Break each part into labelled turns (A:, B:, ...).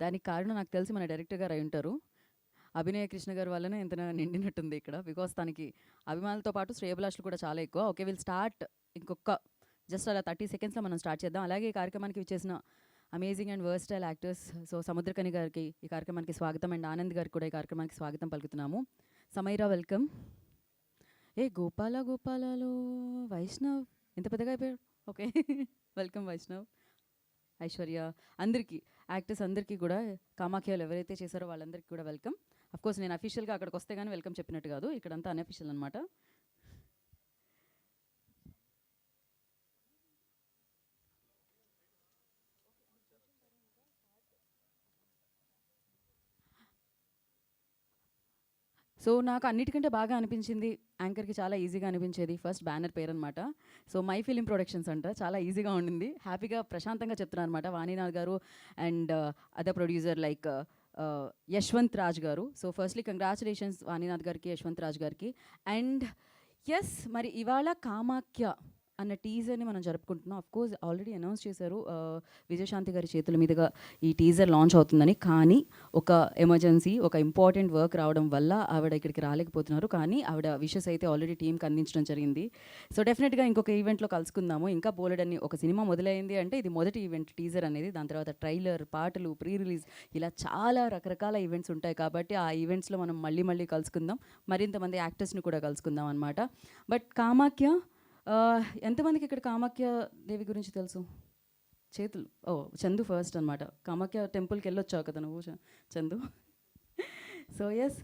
A: దానికి కారణం నాకు తెలిసి మన డైరెక్టర్ గారు అయి ఉంటారు. అభినయ కృష్ణ గారి వల్లనే ఇంత నిండినట్టుంది ఇక్కడ. బికాస్ తనకి అభిమానులతో పాటు శ్రేయభిలాషులు కూడా చాలా ఎక్కువ. Okay, will start. ఇంకొక జస్ట్ అలా 30 సెకండ్స్లో మనం స్టార్ట్ చేద్దాం. అలాగే ఈ కార్యక్రమానికి విచ్చేసిన amazing and versatile actors Samuthirakani గారికి ఈ కార్యక్రమానికి స్వాగతం, అండ్ ఆనంద్ గారికి కూడా ఈ కార్యక్రమానికి స్వాగతం పలుకుతున్నాము. సమైరా వెల్కమ్. ఏ గోపాల గోపాలలో వైష్ణవ్ ఎంత పెద్దగా అయిపోయాడు. ఓకే వెల్కమ్ వైష్ణవ్, ఐశ్వర్య, అందరికీ యాక్టర్స్ అందరికీ కూడా, కామాఖ్యలు ఎవరైతే చేశారో వాళ్ళందరికీ కూడా వెల్కమ్. కోర్స్ నేను అఫీషియల్గా అక్కడికి వస్తే కానీ వెల్కమ్ చెప్పినట్టు కాదు, ఇక్కడంతా అన్అఫీషియల్ అనమాట. సో నాకు అన్నిటికంటే బాగా అనిపించింది, యాంకర్కి చాలా ఈజీగా అనిపించేది ఫస్ట్ బ్యానర్ పేరు అనమాట. సో మై ఫిలిం ప్రొడక్షన్స్ అంట, చాలా ఈజీగా ఉండింది, హ్యాపీగా ప్రశాంతంగా చెప్తున్నారు అనమాట వాణినాథ్ గారు and other producer like Yashwanth Raj గారు. సో ఫస్ట్లీ కంగ్రాచులేషన్స్ వాణినాథ్ గారికి, యశ్వంత్ రాజ్ గారికి. అండ్ ఎస్, మరి ఇవాళ కామాఖ్య అన్న టీజర్ని మనం జరుపుకుంటున్నాం. కోర్స్ ఆల్రెడీ అనౌన్స్ చేశారు విజయశాంతి గారి చేతుల మీదుగా ఈ టీజర్ లాంచ్ అవుతుందని. కానీ ఒక ఎమర్జెన్సీ, ఒక ఇంపార్టెంట్ వర్క్ రావడం వల్ల ఆవిడ ఇక్కడికి రాలేకపోతున్నారు. కానీ ఆవిడ విషెస్ అయితే ఆల్రెడీ టీంకి అందించడం జరిగింది. సో డెఫినెట్గా ఇంకొక ఈవెంట్లో కలుసుకుందాము. ఇంకా బోలెడన్ని, ఒక సినిమా మొదలైంది అంటే ఇది మొదటి ఈవెంట్ టీజర్ అనేది, దాని తర్వాత ట్రైలర్, పాటలు, ప్రీ రిలీజ్, ఇలా చాలా రకరకాల ఈవెంట్స్ ఉంటాయి. కాబట్టి ఆ ఈవెంట్స్లో మనం మళ్ళీ మళ్ళీ కలుసుకుందాం, మరింతమంది యాక్టర్స్ని కూడా కలుసుకుందాం అనమాట. బట్ కామాఖ్య, ఎంతమందికి ఇక్కడ కామాఖ్య దేవి గురించి తెలుసు? చేతులు. ఓ, చందు ఫస్ట్ అనమాట. కామాఖ్య టెంపుల్కి వెళ్ళొచ్చావు కదా నువ్వు చందు? సో ఎస్,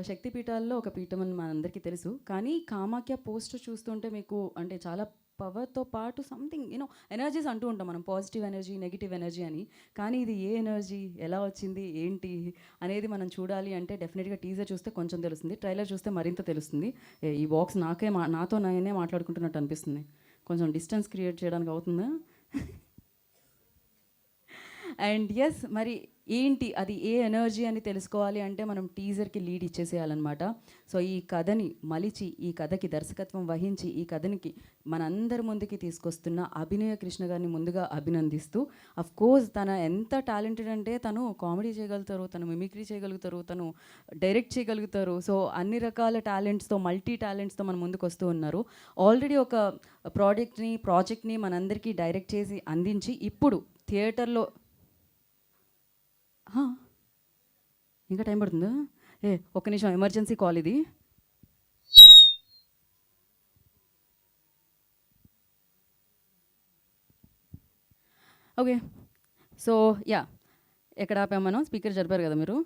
A: శక్తిపీఠాల్లో ఒక పీఠం అని మనందరికీ తెలుసు. కానీ కామాఖ్య పోస్టర్ చూస్తుంటే మీకు అంటే చాలా పవర్తో పాటు సంథింగ్ ఎనర్జీస్ అంటూ ఉంటాం మనం, పాజిటివ్ ఎనర్జీ, నెగిటివ్ ఎనర్జీ అని. కానీ ఇది ఏ ఎనర్జీ, ఎలా వచ్చింది, ఏంటి అనేది మనం చూడాలి అంటే డెఫినెట్గా టీజర్ చూస్తే కొంచెం తెలుస్తుంది, ట్రైలర్ చూస్తే మరింత తెలుస్తుంది. ఈ బాక్స్ నాతో నేనే మాట్లాడుకుంటున్నట్టు అనిపిస్తుంది. కొంచెం డిస్టెన్స్ క్రియేట్ చేయడానికి అవుతుందా? అండ్ ఎస్, మరి ఏంటి అది, ఏ ఎనర్జీ అని తెలుసుకోవాలి అంటే మనం టీజర్కి లీడ్ ఇచ్చేసేయాలన్నమాట. సో ఈ కథని మలిచి, ఈ కథకి దర్శకత్వం వహించి, ఈ కథనికి మనందరి ముందుకి తీసుకొస్తున్న అభినయ కృష్ణ గారిని ముందుగా అభినందిస్తూ, కోర్స్ తన ఎంత టాలెంటెడ్ అంటే తను కామెడీ చేయగలుగుతారు, తను మిమిక్రీ చేయగలుగుతారు, తను డైరెక్ట్ చేయగలుగుతారు. సో అన్ని రకాల టాలెంట్స్తో, మల్టీ టాలెంట్స్తో మన ముందుకు వస్తూ ఉన్నారు. ఆల్రెడీ ఒక ప్రాజెక్ట్ని మనందరికీ డైరెక్ట్ చేసి అందించి ఇప్పుడు థియేటర్లో ఇంకా టైం పడుతుందా? ఒక్క నిమిషం, ఎమర్జెన్సీ కాల్ ఇది. ఓకే, సో యా, ఎక్కడ ఆపాం మనం? స్పీకర్ జరిపారు కదా మీరు.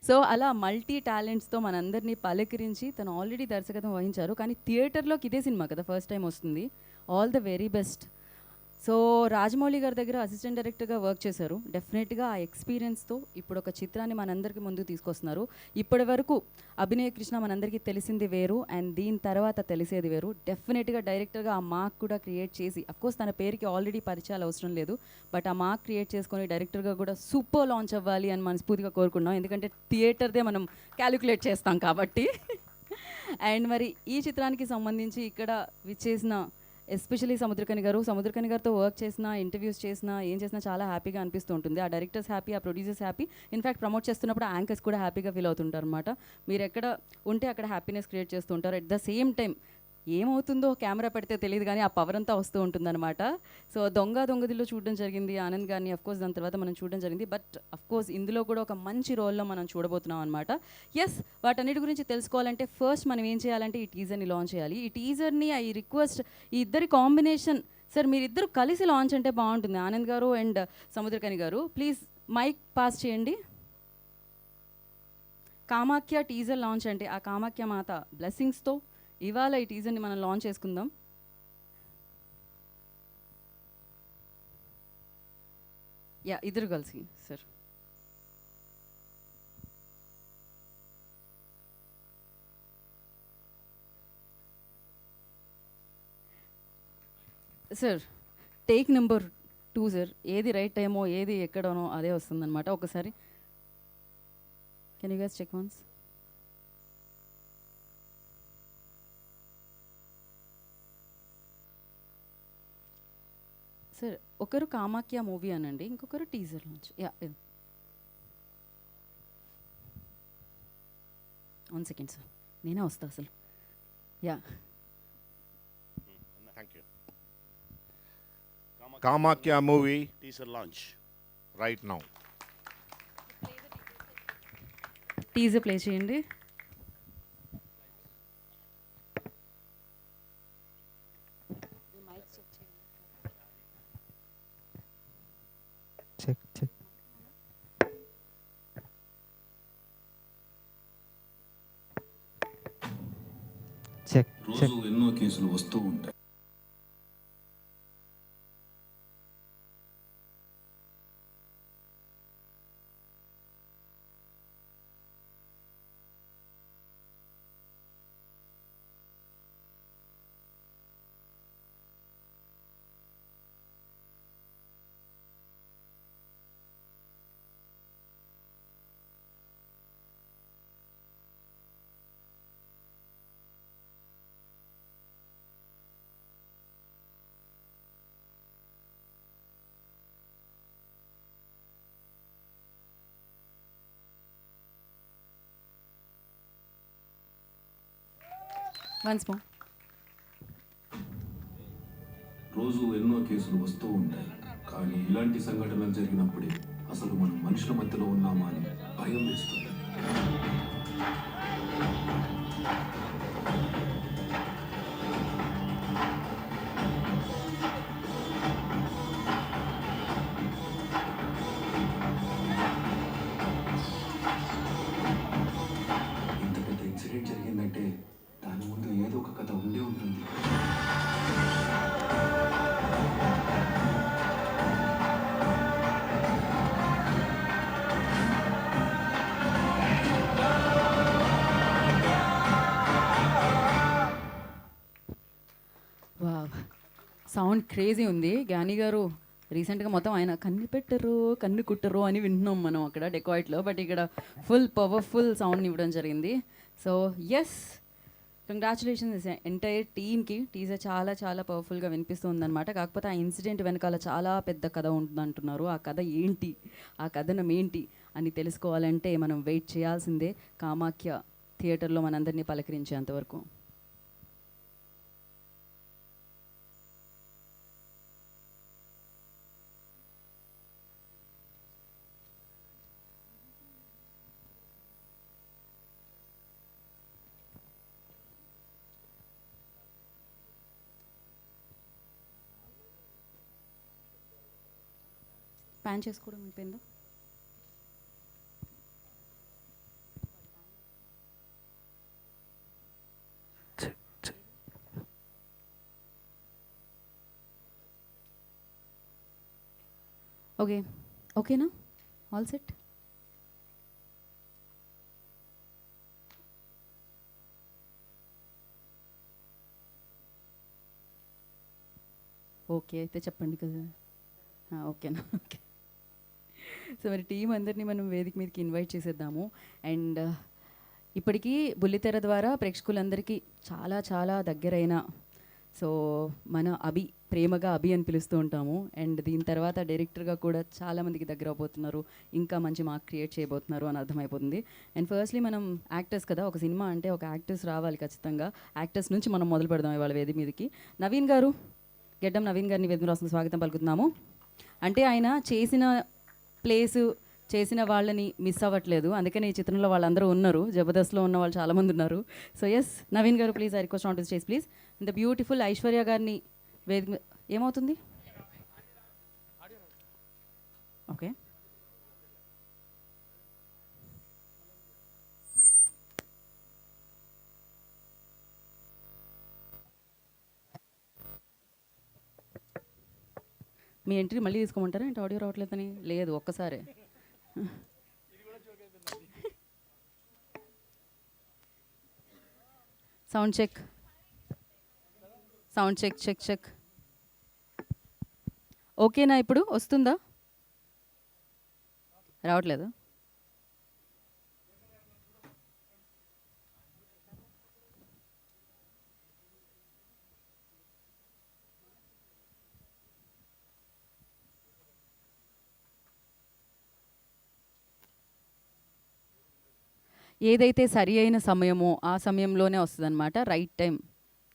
A: సో అలా మల్టీ టాలెంట్స్తో మనందరినీ పలకరించి తను ఆల్రెడీ దర్శకత్వం వహించారు. కానీ థియేటర్లోకి ఇదే సినిమా కదా ఫస్ట్ టైం వస్తుంది. All the very best. So Rajamouli గారి దగ్గర అసిస్టెంట్ డైరెక్టర్గా వర్క్ చేశారు. డెఫినెట్గా ఆ ఎక్స్పీరియన్స్తో ఇప్పుడు ఒక చిత్రాన్ని మనందరికీ ముందుకు తీసుకొస్తున్నారు. ఇప్పటి వరకు అభినయ కృష్ణ మనందరికీ తెలిసింది వేరు, అండ్ దీని తర్వాత తెలిసేది వేరు. డెఫినెట్గా డైరెక్టర్గా ఆ మార్క్ కూడా క్రియేట్ చేసి, అఫ్కోర్స్ తన పేరుకి ఆల్రెడీ పరిచయాలు అవసరం లేదు, బట్ ఆ మార్క్ క్రియేట్ చేసుకొని డైరెక్టర్గా కూడా సూపర్ లాంచ్ అవ్వాలి అని మనస్ఫూర్తిగా కోరుకున్నాం. ఎందుకంటే థియేటర్దే మనం క్యాలిక్యులేట్ చేస్తాం కాబట్టి. అండ్ మరి ఈ చిత్రానికి సంబంధించి ఇక్కడ విచ్చేసిన ఎస్పెషలీ సముద్రకని గారితో వర్క్ చేసిన, ఇంటర్వ్యూస్ చేసినా, ఏం చేసినా చాలా హ్యాపీగా అనిపిస్తూ ఉంటుంది. ఆ డైరెక్టర్స్ హ్యాపీ, ఆ ప్రొడ్యూసర్స్ హ్యాపీ, ఇన్ఫ్యాక్ట్ ప్రమోట్ చేస్తున్నప్పుడు యాంకర్స్ కూడా హ్యాపీగా ఫీల్ అవుతుంటారు అనమాట. మీరు ఎక్కడ ఉంటే అక్కడ హ్యాపీనెస్ క్రియేట్ చేస్తూ ఉంటారు. ఎట్ ద సేమ్ టైం ఏమవుతుందో కెమెరా పెడితే తెలియదు కానీ ఆ పవర్ అంతా వస్తూ ఉంటుందన్నమాట. సో దొంగదిల్లో చూడడం జరిగింది ఆనంద్ గారిని, అఫ్కోర్స్ దాని తర్వాత మనం చూడడం జరిగింది. బట్ అఫ్కోర్స్ ఇందులో కూడా ఒక మంచి రోల్లో మనం చూడబోతున్నాం అనమాట. ఎస్, వాటన్నిటి గురించి తెలుసుకోవాలంటే ఫస్ట్ మనం ఏం చేయాలంటే ఈ టీజర్ని లాంచ్ చేయాలి. ఈ టీజర్ని ఐ రిక్వెస్ట్, ఈ ఇద్దరి కాంబినేషన్, సార్ మీరిద్దరు కలిసి లాంచ్ అంటే బాగుంటుంది. ఆనంద్ గారు and Samuthirakani garu, please mic pass చేయండి. కామాఖ్య టీజర్ లాంచ్ అంటే ఆ కామాఖ్య మాత బ్లెస్సింగ్స్తో ఇవాళ ఈ టీజర్ని మనం లాంచ్ చేసుకుందాం. యా, ఇద్దరు కలిసి sir. Sir take number 2 sir. ఏది రైట్ టైమో, ఏది ఎక్కడనో అదే వస్తుందన్నమాట. ఒకసారి can you guys check once? Sir ఒకరు కామాఖ్య మూవీ అనండి, ఇంకొకరు teaser launch. Yeah, 1 second sir, నేనే వస్తా అసలు. Yeah,
B: Thank you. Kamakya movie teaser launch right now.
A: Teaser play చేయండి.
C: చెక్ చెక్ చెక్
D: రోజు
C: చెక్.
D: ఎన్నో కేసులు వస్తూ ఉంటాయి.
A: Once more.
D: రోజు ఎన్నో కేసులు వస్తూ ఉంటాయి, కానీ ఇలాంటి సంఘటనలు జరిగినప్పుడే అసలు మనం మనుషుల మధ్యలో ఉన్నామా అని భయం వేస్తుంది. ఇంత పెద్ద ఇన్సిడెంట్ జరిగిందంటే దాని ముందు ఏదో ఒక కథ ఉండే ఉంటుంది.
A: వావ్, సౌండ్ క్రేజీ ఉంది. జ్ఞాని గారు రీసెంట్గా మొత్తం ఆయన కన్ను పెట్టరు కన్ను కుట్టరు అని వింటున్నాం మనం అక్కడ డెకాయిట్లో, బట్ ఇక్కడ ఫుల్ పవర్ఫుల్ సౌండ్ ఇవ్వడం జరిగింది. సో ఎస్, కంగ్రాచులేషన్స్ ఎంటైర్ టీమ్కి. టీజర్ చాలా చాలా పవర్ఫుల్గా వినిపిస్తుంది అనమాట. కాకపోతే ఆ ఇన్సిడెంట్ వెనకాల చాలా పెద్ద కథ ఉంటుంది అంటున్నారు. ఆ కథ ఏంటి, ఆ కథనం ఏంటి అని తెలుసుకోవాలంటే మనం వెయిట్ చేయాల్సిందే కామాఖ్య థియేటర్లో మనందరినీ పలకరించేంతవరకు. ప్యాన్ చేసుకోవడం అయిపోయిందా? ఓకే, ఓకేనా, ఆల్ సెట్. ఓకే అయితే చెప్పండి కదా. ఓకేనా, ఓకే. సో మరి టీం అందరినీ మనం వేదిక మీదకి ఇన్వైట్ చేసేద్దాము. అండ్ ఇప్పటికీ బుల్లితెర ద్వారా ప్రేక్షకులందరికీ చాలా చాలా దగ్గరైన సో మన అభి, ప్రేమగా అభి అని పిలుస్తూ ఉంటాము. అండ్ దీని తర్వాత డైరెక్టర్గా కూడా చాలామందికి దగ్గర అవబోతున్నారు, ఇంకా మంచి మార్క్ క్రియేట్ చేయబోతున్నారు అని అర్థమైపోతుంది. అండ్ ఫస్ట్లీ మనం యాక్టర్స్ కదా, ఒక సినిమా అంటే ఒక యాక్టర్స్ రావాలి ఖచ్చితంగా. యాక్టర్స్ నుంచి మనం మొదలు పెడదాం ఇవాళ వేదిక మీదకి. నవీన్ గారు, గెడ్డం నవీన్ గారిని వేదిక మీద వస్తున్న స్వాగతం పలుకుతున్నాము. అంటే ఆయన చేసిన ప్లేసు, చేసిన వాళ్ళని మిస్ అవ్వట్లేదు, అందుకని ఈ చిత్రంలో వాళ్ళందరూ ఉన్నారు. జబర్దస్త్లో ఉన్న వాళ్ళు చాలామంది ఉన్నారు. సో ఎస్, నవీన్ గారు please, I request on to stage please. ఇంత బ్యూటిఫుల్ ఐశ్వర్య గారిని వేదిక ఏమవుతుంది? ఓకే, మీ ఎంట్రీ మళ్ళీ తీసుకోమంటారా ఏంటి? ఆడియో రావట్లేదని? లేదు, ఒక్కసారే. Sound check, sound check check check. ఓకేనా, ఇప్పుడు వస్తుందా? రావట్లేదు. ఏదైతే సరి అయిన సమయమో ఆ సమయంలోనే వస్తుందన్నమాట. రైట్ టైం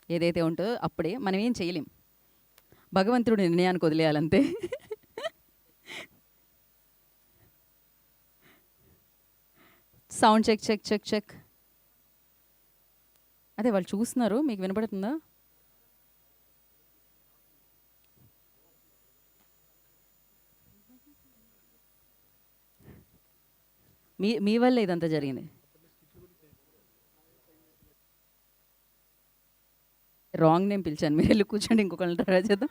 A: ఏదైతే ఉంటుందో అప్పుడే. మనం ఏం చేయలేం, భగవంతుడి నిర్ణయానికి వదిలేయాలంతే. Sound check check check check. అదే వాళ్ళు చూస్తున్నారు, మీకు వినపడుతుందా? మీ మీ వల్ల ఇదంతా జరిగింది. రాంగ్ నేమ్ పిలిచాను, మీరు వెళ్ళి కూర్చోండి, ఇంకొకరిని ట్రై చేద్దాం.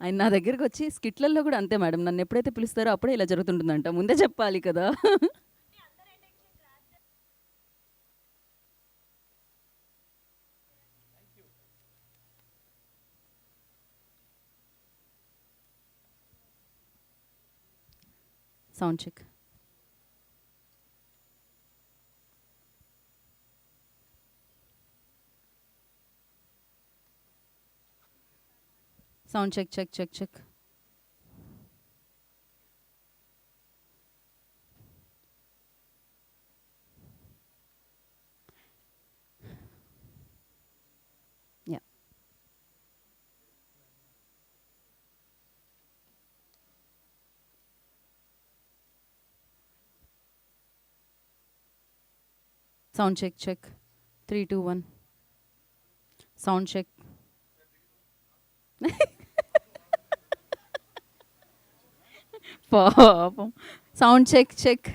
A: ఆయన నా దగ్గరికి వచ్చి స్కిట్లలో కూడా అంతే మేడం, నన్ను ఎప్పుడైతే పిలుస్తారో అప్పుడే ఇలా జరుగుతుంటుందంట. ముందే చెప్పాలి కదా. Sound check. Sound check check check check. Yeah. Sound check check. 3 2 1. Sound check. పాపం. Sound check check.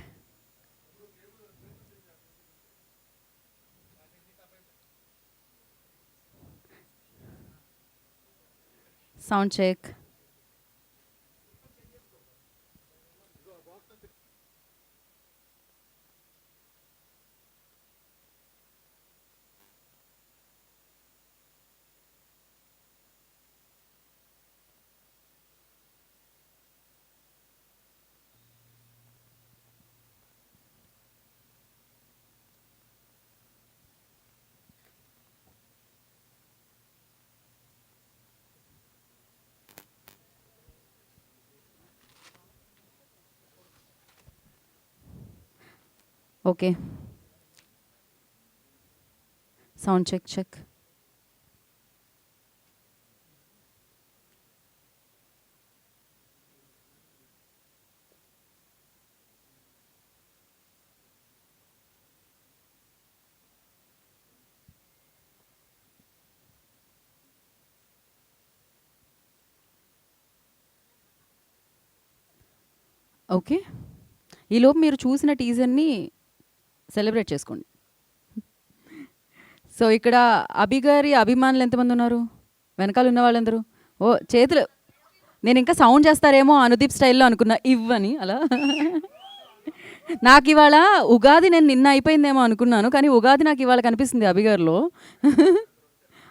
A: Sound check. Okay. Sound check check. Okay. ఈలోపు మీరు చూసిన టీజర్ని సెలబ్రేట్ చేసుకోండి. సో ఇక్కడ అభి గారి అభిమానులు ఎంతమంది ఉన్నారు? వెనకాల ఉన్న వాళ్ళందరూ ఓ చేతులు. నేను ఇంకా సౌండ్ చేస్తారేమో అనుదీప్ స్టైల్లో అనుకున్నా, ఇవ్వని అలా. నాకు ఇవాళ ఉగాది, నేను నిన్న అయిపోయిందేమో అనుకున్నాను, కానీ ఉగాది నాకు ఇవాళ కనిపిస్తుంది అభి గారిలో.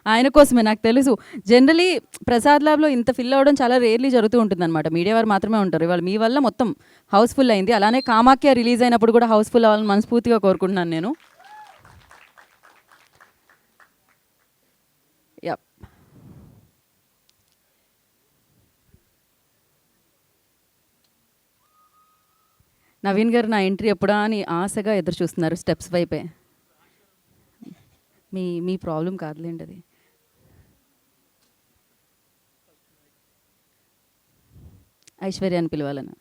A: ఆయన కోసమే నాకు తెలుసు. జనరలీ ప్రసాద్ ల్యాబ్లో ఇంత ఫిల్ అవ్వడం చాలా రేర్లీ జరుగుతూ ఉంటుంది అనమాట. మీడియా వారు మాత్రమే ఉంటారు. ఇవాళ మీ వల్ల మొత్తం హౌస్ఫుల్ అయింది. అలానే కామాఖ్య రిలీజ్ అయినప్పుడు కూడా హౌస్ఫుల్ అవ్వాలని మనస్ఫూర్తిగా కోరుకుంటున్నాను నేను. యప్. నవీన్ గారు నా ఎంట్రీ ఎప్పుడా అని ఆశగా ఎదురు చూస్తున్నారు స్టెప్స్ వైపే. మీ మీ ప్రాబ్లం కాదులేండి అది. ఐశ్వర్య అని పిలవాలని.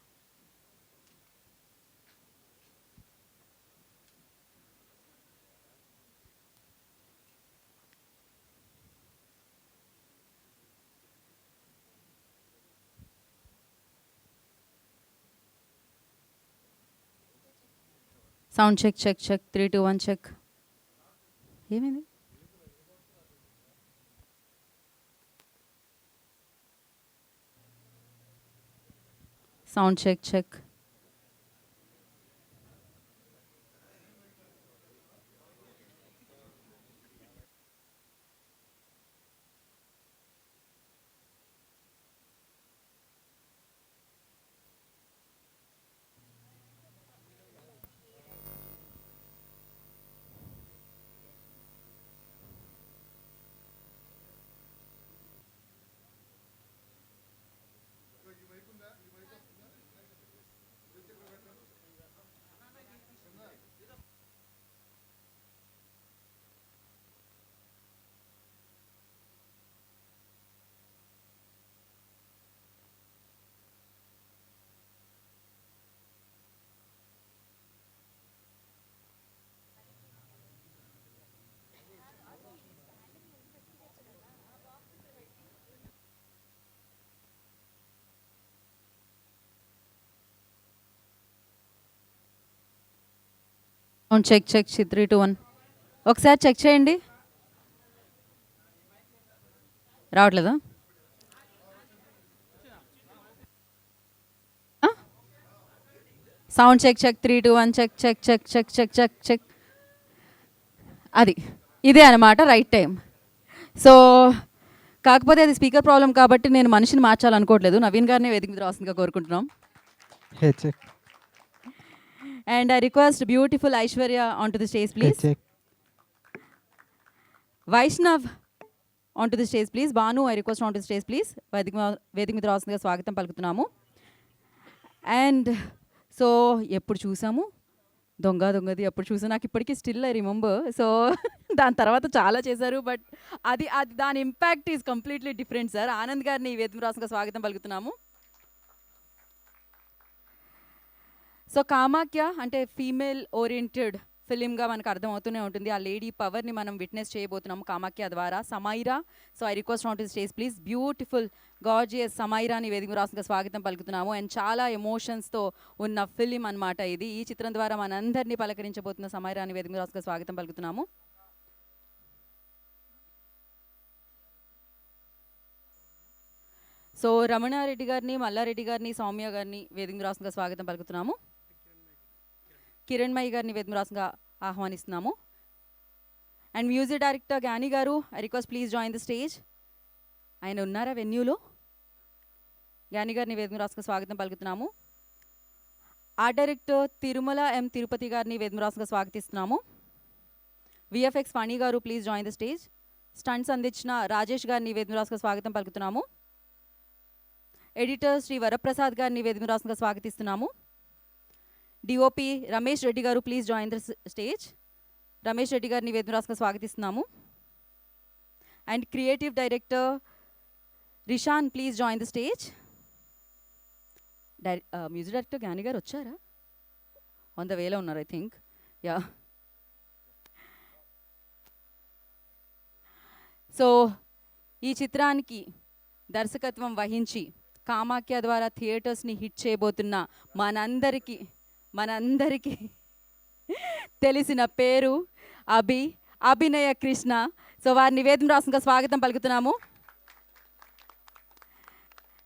A: Sound check check check. 3 2 1 check. ఏమైంది? Sound check check. అవును, చెక్ 3, 2, 1. ఒకసారి చెక్ చేయండి. రావట్లేదా? Sound check 3, 2, 1 check. అది ఇదే అనమాట రైట్ టైం. సో కాకపోతే అది స్పీకర్ ప్రాబ్లం కాబట్టి నేను మనిషిని మార్చాలనుకోవట్లేదు. నవీన్ గారిని వేదిక మీద రాసిందిగా కోరుకుంటున్నాం.
C: Hey, check.
A: And I request beautiful Aishwarya on to the stage
C: Hey,
A: please.
C: check.
A: Vaishnav on to the stage please. Bhanu I request on to the stage please. వేదిక మీద రాసిందిగా స్వాగతం పలుకుతున్నాము. అండ్ సో ఎప్పుడు చూసాము దొంగది ఎప్పుడు చూసా నాకు ఇప్పటికీ స్టిల్ ఐ రిమెంబర్. సో దాని తర్వాత చాలా చేశారు, బట్ అది దాని impact is completely different sir. Anand గారిని వేదిక రాష్ట్రంగా స్వాగతం పలుకుతున్నాము. సో కామాఖ్య అంటే ఫీమేల్ ఓరియంటెడ్ ఫిలింగా మనకు అర్థమవుతూనే ఉంటుంది. ఆ లేడీ పవర్ని మనం విట్నెస్ చేయబోతున్నాము కామాఖ్య ద్వారా. Samaira, so I request on to stage please. Beautiful gorgeous సమైరాని వేదిక రాష్ట్రంగా స్వాగతం పలుకుతున్నాము. అండ్ చాలా ఎమోషన్స్తో ఉన్న ఫిలిం అనమాట ఇది. ఈ చిత్రం ద్వారా మనందరినీ పలకరించబోతున్న సమైరాని వేదిక రాష్ట్రంగా స్వాగతం పలుకుతున్నాము. సో రమణారెడ్డి గారిని, మల్లారెడ్డి గారిని, సౌమ్య గారిని వేదిక రాష్ట్రంగా స్వాగతం పలుకుతున్నాము. కిరణ్మయి గారిని వేదిక రాష్ట్రంగా ఆహ్వానిస్తున్నాము. అండ్ మ్యూజిక్ డైరెక్టర్ జ్ఞాని గారు, I request please join the stage. ఆయన ఉన్నారా వెన్యూలో? జ్ఞాని గారిని వేదిక రాష్ట్రంగా స్వాగతం పలుకుతున్నాము. ఆర్ట్ డైరెక్టర్ తిరుమల తిరుపతి గారిని వేదిక రాష్ట్రంగా స్వాగతిస్తున్నాము. విఎఫ్ఎక్స్ ఫణి గారు please join the stage. Stunts అందించిన రాజేష్ గారిని వేదిక రాష్ట్రంగా స్వాగతం పలుకుతున్నాము. ఎడిటర్ శ్రీ వరప్రసాద్ గారిని వేదిక రాష్ట్రంగా స్వాగతిస్తున్నాము. డిఓపి రమేష్ రెడ్డి గారు please join the stage. Ramesh Reddy గారిని వేదిక రాష్ట్రంగా స్వాగతిస్తున్నాము. And creative director Rishan please join the stage. Music director Gnani గారు వచ్చారా? ఆన్ ద వేలో ఉన్నారు ఐ థింక్. యా. సో ఈ చిత్రానికి దర్శకత్వం వహించి కామాఖ్య ద్వారా థియేటర్స్ని హిట్ చేయబోతున్న మనందరికీ తెలిసిన పేరు అభినయ కృష్ణ. సో వారిని వేదిక రాష్ట్రంగా స్వాగతం పలుకుతున్నాము.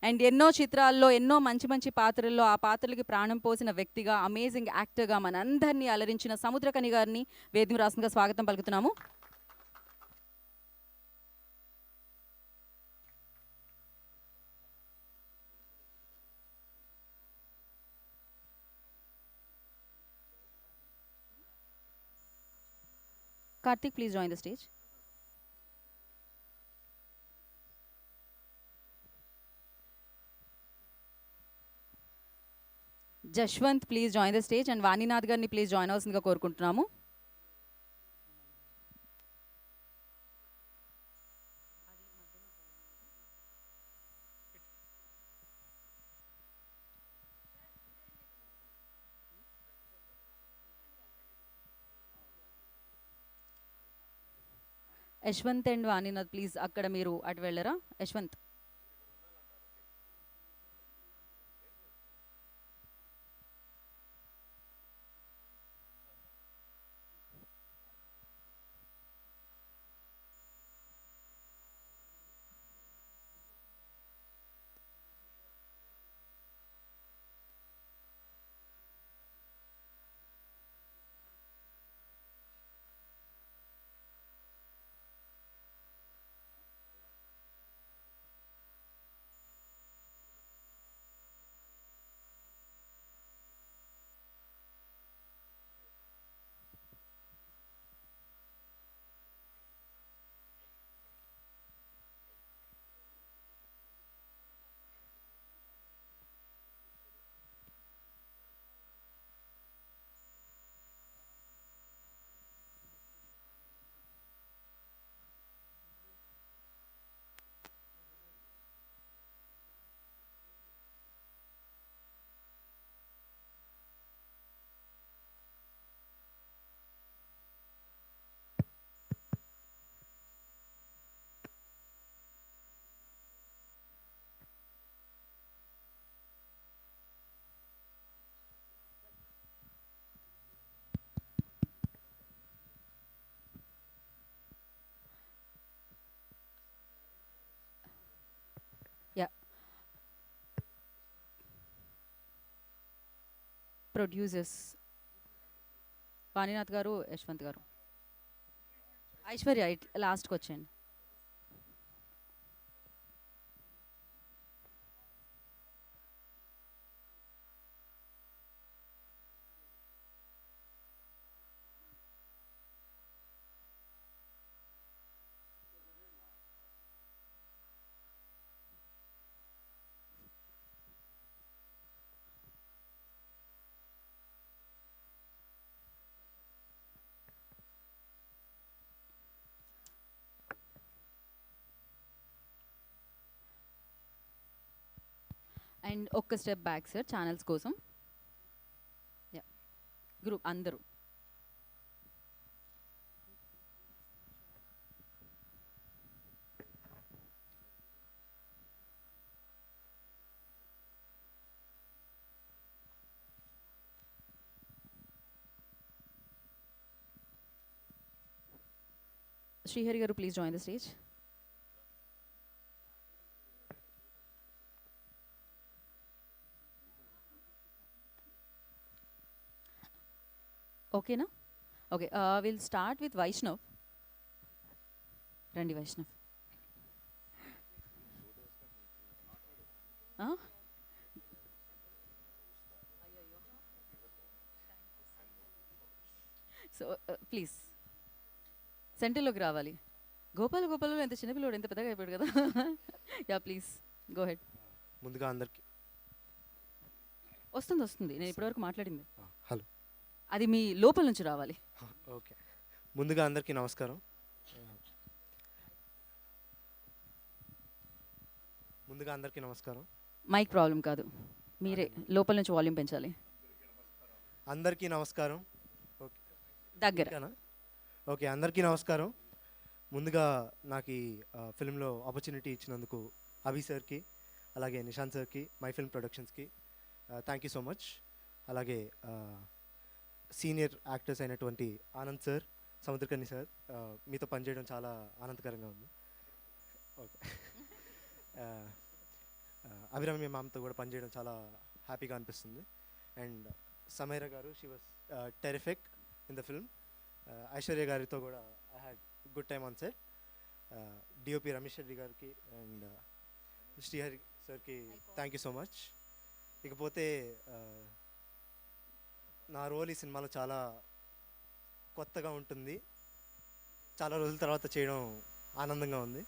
A: అండ్ ఎన్నో చిత్రాల్లో ఎన్నో మంచి పాత్రల్లో ఆ పాత్రలకి ప్రాణం పోసిన వ్యక్తిగా, అమేజింగ్ యాక్టర్గా మనందరినీ అలరించిన సముద్రకని గారిని వేదిక రాష్ట్రంగా స్వాగతం పలుకుతున్నాము. Karthik, please join the stage. Jashwant, please join the stage. And Vaninath garni please join అవలసిందిగా కోరుకుంటున్నాము. యశ్వంత్ అండ్ వాణినాథ్ ప్లీజ్ అక్కడ మీరు అటు వెళ్ళరా? యశ్వంత్. ప్రొడ్యూసర్స్ వాణినాథ్ గారు, యశ్వంత్ గారు. ఐశ్వర్య లాస్ట్కి వచ్చేయండి. అండ్ ఒక్క స్టెప్ బ్యాక్ సార్ ఛానల్స్ కోసం. యా గ్రూప్ అందరూ. శ్రీహరి గారు ప్లీజ్ జాయిన్ ద స్టేజ్. ఓకేనా? Okay, will start with Vaishnav. రండి వైష్ణవ్. సో ప్లీజ్ సెంటర్లోకి రావాలి. గోపాలలో ఎంత చిన్నపిల్లడు, ఎంత పెద్దగా అయిపోయాడు కదా. Yeah please go head.
E: ముందుగా అందరికీ
A: వస్తుంది, నేను ఇప్పటివరకు మాట్లాడింది.
E: హలో,
A: అది మీ లోపల నుంచి రావాలి.
E: ఓకే. ముందుగా అందరికీ నమస్కారం.
A: మైక్ ప్రాబ్లం కాదు, మీరే లోపల నుంచి వాల్యూమ్ పెంచాలి.
E: అందరికీ నమస్కారం.
A: దగ్గర.
E: ఓకే, అందరికీ నమస్కారం. ముందుగా నాకు ఈ ఫిల్మ్లో ఆపర్చునిటీ ఇచ్చినందుకు అభి సార్కి, అలాగే నిశాంత్ సార్కి, మై ఫిల్మ్ ప్రొడక్షన్స్కి థ్యాంక్ యూ సో మచ్. అలాగే సీనియర్ యాక్టర్స్ అయినటువంటి ఆనంద్ సార్, సముద్రకని సార్, మీతో పనిచేయడం చాలా ఆనందకరంగా ఉంది. ఓకే. అభిరామి మామతో కూడా పనిచేయడం చాలా హ్యాపీగా అనిపిస్తుంది. అండ్ సమీరా గారు, she was terrific in the film. Aishwarya గారితో కూడా I had good time on set. DOP Ramesh Reddy గారికి అండ్ శ్రీహరి సార్కి థ్యాంక్ యూ సో మచ్. ఇకపోతే నా రోల్ ఈ సినిమాలో చాలా కొత్తగా ఉంటుంది, చాలా రోజుల తర్వాత చేయడం ఆనందంగా ఉంది.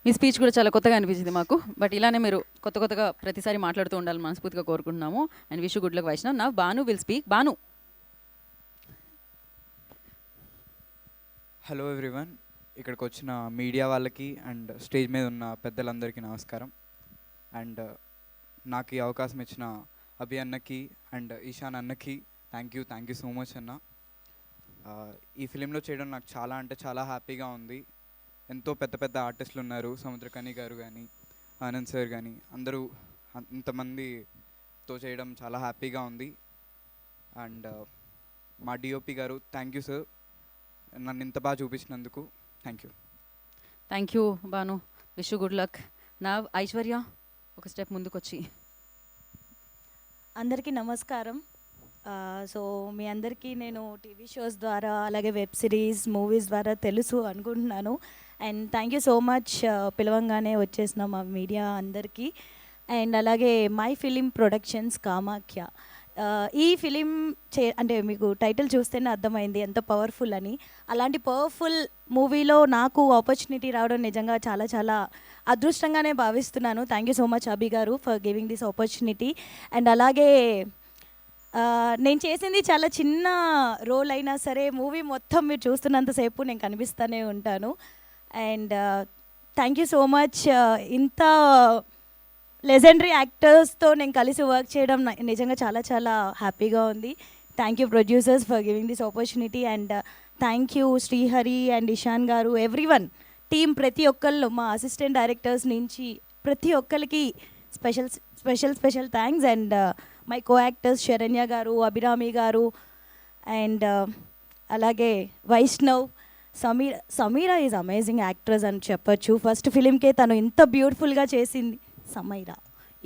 A: మీ స్పీచ్ కూడా చాలా కొత్తగా అనిపించింది మాకు. బట్ ఇలానే మీరు కొత్తగా ప్రతిసారి మాట్లాడుతూ ఉండాలని మనస్ఫూర్తిగా కోరుకుంటున్నాము. And wish good luck Vaishnav. Now Bhanu will speak. Bhanu.
F: Hello everyone, ఇక్కడికి వచ్చిన మీడియా వాళ్ళకి అండ్ స్టేజ్ మీద ఉన్న పెద్దలందరికీ నమస్కారం. అండ్ నాకు ఈ అవకాశం ఇచ్చిన అభి అన్నకి అండ్ ఈశాన్ అన్నకి థ్యాంక్ యూ సో మచ్ అన్న. ఈ ఫిలింలో చేయడం నాకు చాలా అంటే చాలా హ్యాపీగా ఉంది. ఎంతో పెద్ద ఆర్టిస్టులు ఉన్నారు, సముద్రకని గారు కానీ, ఆనంద్ సార్ కానీ, అందరూ ఇంతమందితో చేయడం చాలా హ్యాపీగా ఉంది. అండ్ మా డిఓపి గారు థ్యాంక్ యూ సార్, నన్ను ఇంత బాగా చూపించినందుకు thank you
A: Bhanu. Wish good luck. నా ఐశ్వర్య ఒక స్టెప్ ముందుకొచ్చి.
G: అందరికీ నమస్కారం. సో మీ అందరికీ నేను టీవీ షోస్ ద్వారా, అలాగే వెబ్ సిరీస్, మూవీస్ ద్వారా తెలుసు అనుకుంటున్నాను. And thank you so much పిలవంగానే వచ్చేసిన మా మీడియా అందరికీ. అండ్ అలాగే మై ఫిలిం ప్రొడక్షన్స్ కామాఖ్య. ఈ ఫిలిం అంటే మీకు టైటిల్ చూస్తేనే అర్థమైంది ఎంత పవర్ఫుల్ అని. అలాంటి పవర్ఫుల్ మూవీలో నాకు ఆపర్చునిటీ రావడం నిజంగా చాలా చాలా అదృష్టంగానే భావిస్తున్నాను. థ్యాంక్ యూ సో మచ్ అభి గారు for giving this opportunity. And అలాగే నేను చేసింది చాలా చిన్న రోల్ అయినా సరే మూవీ మొత్తం మీరు చూస్తున్నంతసేపు నేను కనిపిస్తూనే ఉంటాను. And thank you so much. ఇంత లెజెండరీ యాక్టర్స్తో నేను కలిసి వర్క్ చేయడం నిజంగా చాలా చాలా హ్యాపీగా ఉంది. Thank you producers for giving this opportunity. And thank you Srihari and Ishan గారు, ఎవ్రీవన్ టీమ్, ప్రతి ఒక్కళ్ళు, మా అసిస్టెంట్ డైరెక్టర్స్ నుంచి ప్రతి ఒక్కరికి special thanks. And my co actors Saranya గారు, అభిరామి గారు, అండ్ అలాగే Vaishnav, Sameera is amazing actress అని చెప్పొచ్చు. ఫస్ట్ ఫిలింకే తను ఇంత బ్యూటిఫుల్గా చేసింది Sameera.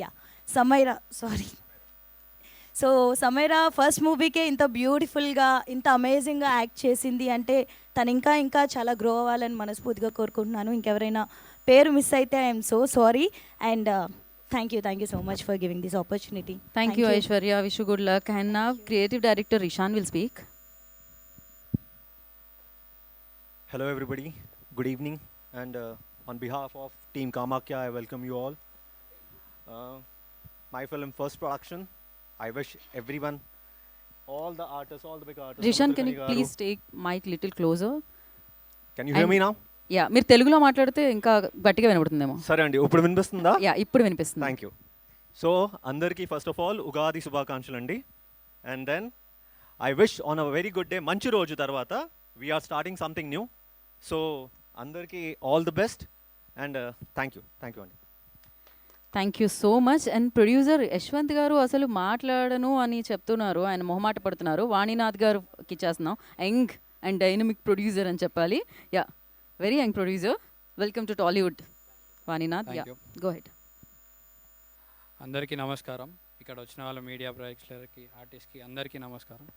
G: Yeah, Samaira sorry. So Samaira first మూవీకే ఇంత బ్యూటిఫుల్గా ఇంత అమేజింగ్గా యాక్ట్ చేసింది అంటే తను ఇంకా ఇంకా చాలా గ్రో అవ్వాలని మనస్ఫూర్తిగా కోరుకుంటున్నాను. ఇంకెవరైనా పేరు మిస్ అయితే I'm so sorry and thank you so much for giving this opportunity.
A: Thank you, Aishwarya. Wish you good luck. And now, creative director Ishan will speak.
H: Hello, everybody. Good evening. And on behalf of Team Kamakya, I welcome you all. My film first production. I wish everyone, all the artists, all the big artists.
A: Rishan, can
H: Samudrakani
A: you
H: garu-
A: please take mic little closer?
H: Can you hear me now?
A: Yeah, మీరు తెలుగులో మాట్లాడితే ఇంకా గట్టిగా వినబడుతుందేమో.
H: సరే అండి, ఇప్పుడు వినిపిస్తుందా?
A: Yeah, ఇప్పుడు వినిపిస్తుంది.
H: Thank you. సో అందరికీ ఫస్ట్ ఆఫ్ ఆల్ ఉగాది శుభాకాంక్షలు అండి. And then I wish on a very good day, మంచి రోజు తర్వాత we're starting something new. So అందరికీ all the best and thank you అండి.
A: Thank you so much. And producer Yashwanth గారు అసలు మాట్లాడను అని చెప్తున్నారు, ఆయన మొహమాట పడుతున్నారు. వాణినాథ్ గారికి ఇచ్చేస్తున్నాం, యంగ్ అండ్ డైనమిక్ ప్రొడ్యూసర్ అని చెప్పాలి. Yeah, very young producer. Welcome to Tollywood Vaninath. Yeah,
I: Thank you.
A: Go ahead.
I: అందరికీ నమస్కారం. ఇక్కడ వచ్చిన వాళ్ళ మీడియా ప్రేక్షకులకి, ఆర్టిస్ట్కి అందరికీ నమస్కారం.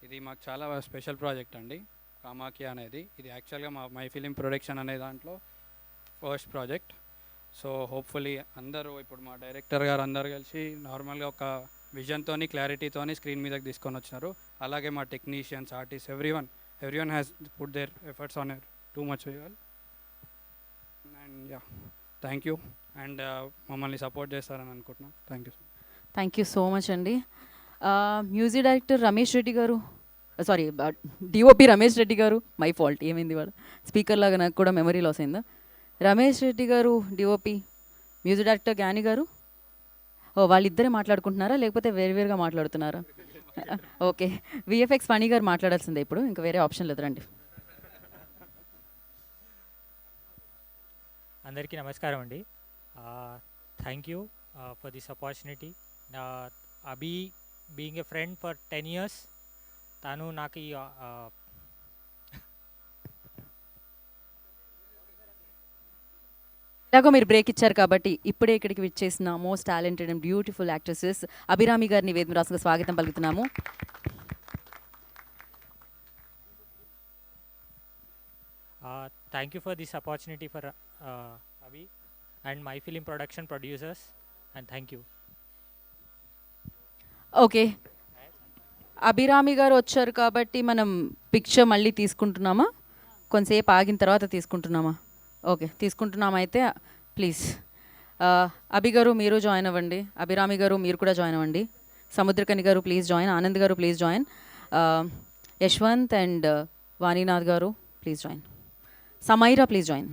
I: ఇది మాకు చాలా స్పెషల్ ప్రాజెక్ట్ అండి, కామాఖ్య అనేది. ఇది యాక్చువల్గా మై ఫిలిం ప్రొడక్షన్ అనే దాంట్లో ఫస్ట్ ప్రాజెక్ట్. సో హోప్ఫుల్లీ అందరూ, ఇప్పుడు మా డైరెక్టర్ గారు అందరు కలిసి నార్మల్గా ఒక విజన్తోని, క్లారిటీతోని స్క్రీన్ మీదకి తీసుకొని వచ్చినారు. అలాగే మా technicians, artist, everyone has put their efforts on it too much well. And yeah, thank you. And మమ్మల్ని సపోర్ట్ చేస్తారని అనుకుంటున్నాం.
A: థ్యాంక్ యూ సో మచ్ అండి. మ్యూజిక్ డైరెక్టర్ రమేష్ రెడ్డి గారు, సారీ డిఓపి రమేష్ రెడ్డి గారు. మై ఫాల్ట్, ఏమైంది వాడు స్పీకర్ లాగా నాకు కూడా మెమరీ లాస్ అయిందా. రమేష్ రెడ్డి గారు డిఓపి, మ్యూజిక్ డైరెక్టర్ జ్ఞాని గారు. ఓ, వాళ్ళిద్దరే మాట్లాడుకుంటున్నారా లేకపోతే వేరువేరుగా మాట్లాడుతున్నారా? ఓకే, విఎఫ్ఎక్స్ ఫణి గారు మాట్లాడాల్సిందే ఇప్పుడు, ఇంకా వేరే ఆప్షన్ లేదు, రండి.
J: అందరికీ నమస్కారం అండి. Thank you for this opportunity. Abhi being a friend for 10 years, తను నాకు ఈ
A: ఎలాగో మీరు బ్రేక్ ఇచ్చారు కాబట్టి ఇప్పుడే ఇక్కడికి విచ్చేసిన most talented and beautiful actresses Abhirami గారిని వేదిక రాసుగా స్వాగతం పలుకుతున్నాము.
J: Thank you for this opportunity for Abhi and my film production producers and thank you.
A: Okay, Abhirami గారు వచ్చారు కాబట్టి మనం పిక్చర్ మళ్ళీ తీసుకుంటున్నామా, కొంతసేపు ఆగిన తర్వాత తీసుకుంటున్నామా? ఓకే, తీసుకుంటున్నామా అయితే ప్లీజ్. అభి గారు మీరు జాయిన్ అవ్వండి, అభిరామి గారు మీరు కూడా జాయిన్ అవ్వండి, సముద్రకని గారు ప్లీజ్ జాయిన్, ఆనంద్ గారు ప్లీజ్ జాయిన్, యశ్వంత్ అండ్ వాణినాథ్ గారు please join, Samaira please join.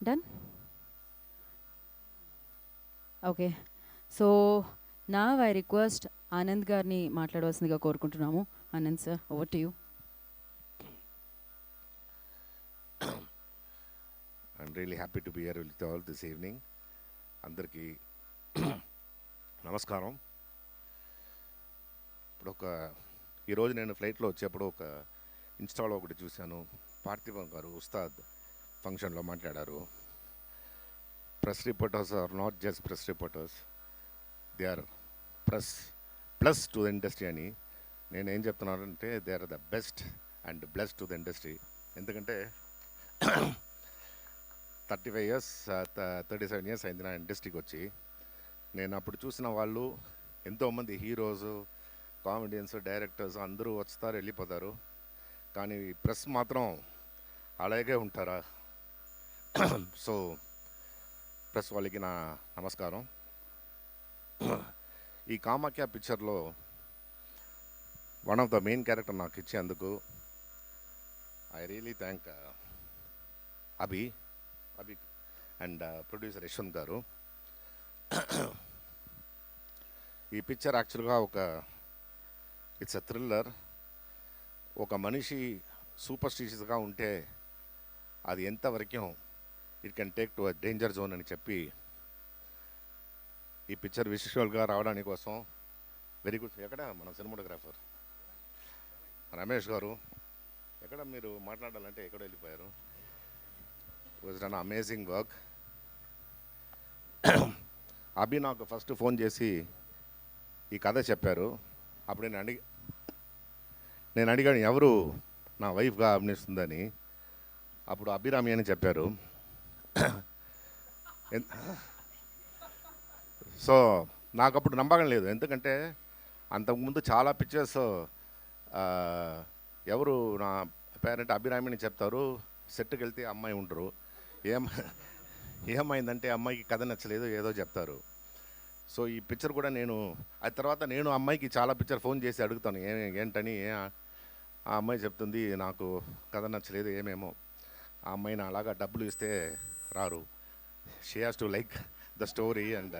A: Done? Okay, so నా ఐ రిక్వెస్ట్ ఆనంద్ గారిని మాట్లాడవలసిందిగా కోరుకుంటున్నాము. Anand sir, over to you.
B: I'm really happy to be here with you all this evening. అందరికీ నమస్కారం. ఇప్పుడు ఈరోజు నేను ఫ్లైట్లో వచ్చేప్పుడు ఒక ఇన్స్టాలో ఒకటి చూశాను. పార్థివం గారు ఉస్తాద్ ఫంక్షన్లో మాట్లాడారు. Press reporters are not just press reporters, they are plus to the industry అని. నేను ఏం చెప్తున్నానంటే they are the best and bless to the industry. ఎందుకంటే 35 years 37 years అయింది నా ఇండస్ట్రీకి వచ్చి. నేను అప్పుడు చూసిన వాళ్ళు ఎంతోమంది హీరోస్, కామెడియన్స్, డైరెక్టర్స్ అందరూ వస్తారు వెళ్ళిపోతారు, కానీ ప్రెస్ మాత్రం అలాగే ఉంటారా? సో ప్రెస్ వాళ్ళకి నా నమస్కారం. ఈ కామాఖ్య పిక్చర్లో one of the main character నాకు ఇచ్చేందుకు I really thank Abhi and producer Yashwanth గారు. ఈ పిక్చర్ యాక్చువల్గా ఇట్స్ అ థ్రిల్లర్. ఒక మనిషి సూపర్ స్టిషియస్గా ఉంటే అది ఎంతవరకు it can take to a danger zone అని చెప్పి ఈ పిక్చర్ విజువల్గా రావడానికి కోసం వెరీ గుడ్. ఎక్కడ మన సినిమాటోగ్రాఫర్ రమేష్ గారు, ఎక్కడ మీరు మాట్లాడాలంటే ఎక్కడ వెళ్ళిపోయారు? Was done amazing work. Abhi నాకు ఫస్ట్ ఫోన్ చేసి ఈ కథ చెప్పారు. అప్పుడు నేను అడిగాను ఎవరు నా వైఫ్గా అభినయిస్తుందని. అప్పుడు అభిరామి అని చెప్పారు. సో నాకు అప్పుడు నమ్మకం లేదు, ఎందుకంటే అంతకుముందు చాలా పిక్చర్స్ ఎవరు నా పేరెంట్ అభిరామిని చెప్తారు, సెట్కి వెళ్తే అమ్మాయి ఉండరు, ఏమైందంటే అమ్మాయికి కథ నచ్చలేదు ఏదో చెప్తారు. సో ఈ పిక్చర్ కూడా ఆ తర్వాత నేను అమ్మాయికి చాలా పిక్చర్ ఫోన్ చేసి అడుగుతాను ఏంటని. ఆ అమ్మాయి చెప్తుంది నాకు కథ నచ్చలేదు ఏమేమో. ఆ అమ్మాయిని అలాగా డబ్బులు ఇస్తే రారు, she has to like the story. And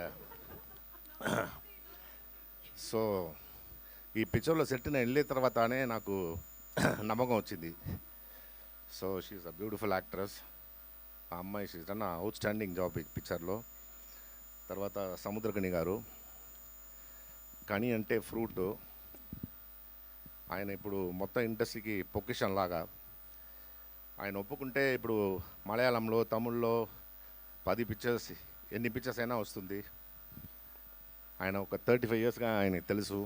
B: so ఈ పిక్చర్లో సెట్ని వెళ్ళిన తర్వాతనే నాకు నమ్మకం వచ్చింది. So she's a beautiful actress. ఆ అమ్మాయి she's done outstanding job ఈ పిక్చర్లో. తర్వాత సముద్రగని గారు, గని అంటే ఫ్రూట్. ఆయన ఇప్పుడు మొత్తం ఇండస్ట్రీకి పొకిషన్ లాగా. ఆయన ఒప్పుకుంటే ఇప్పుడు మలయాళంలో, తమిళ్లో 10 పిక్చర్స్, ఎన్ని పిక్చర్స్ అయినా వస్తుంది. ఆయన ఒక 35 ఇయర్స్గా ఆయనకి తెలుసు.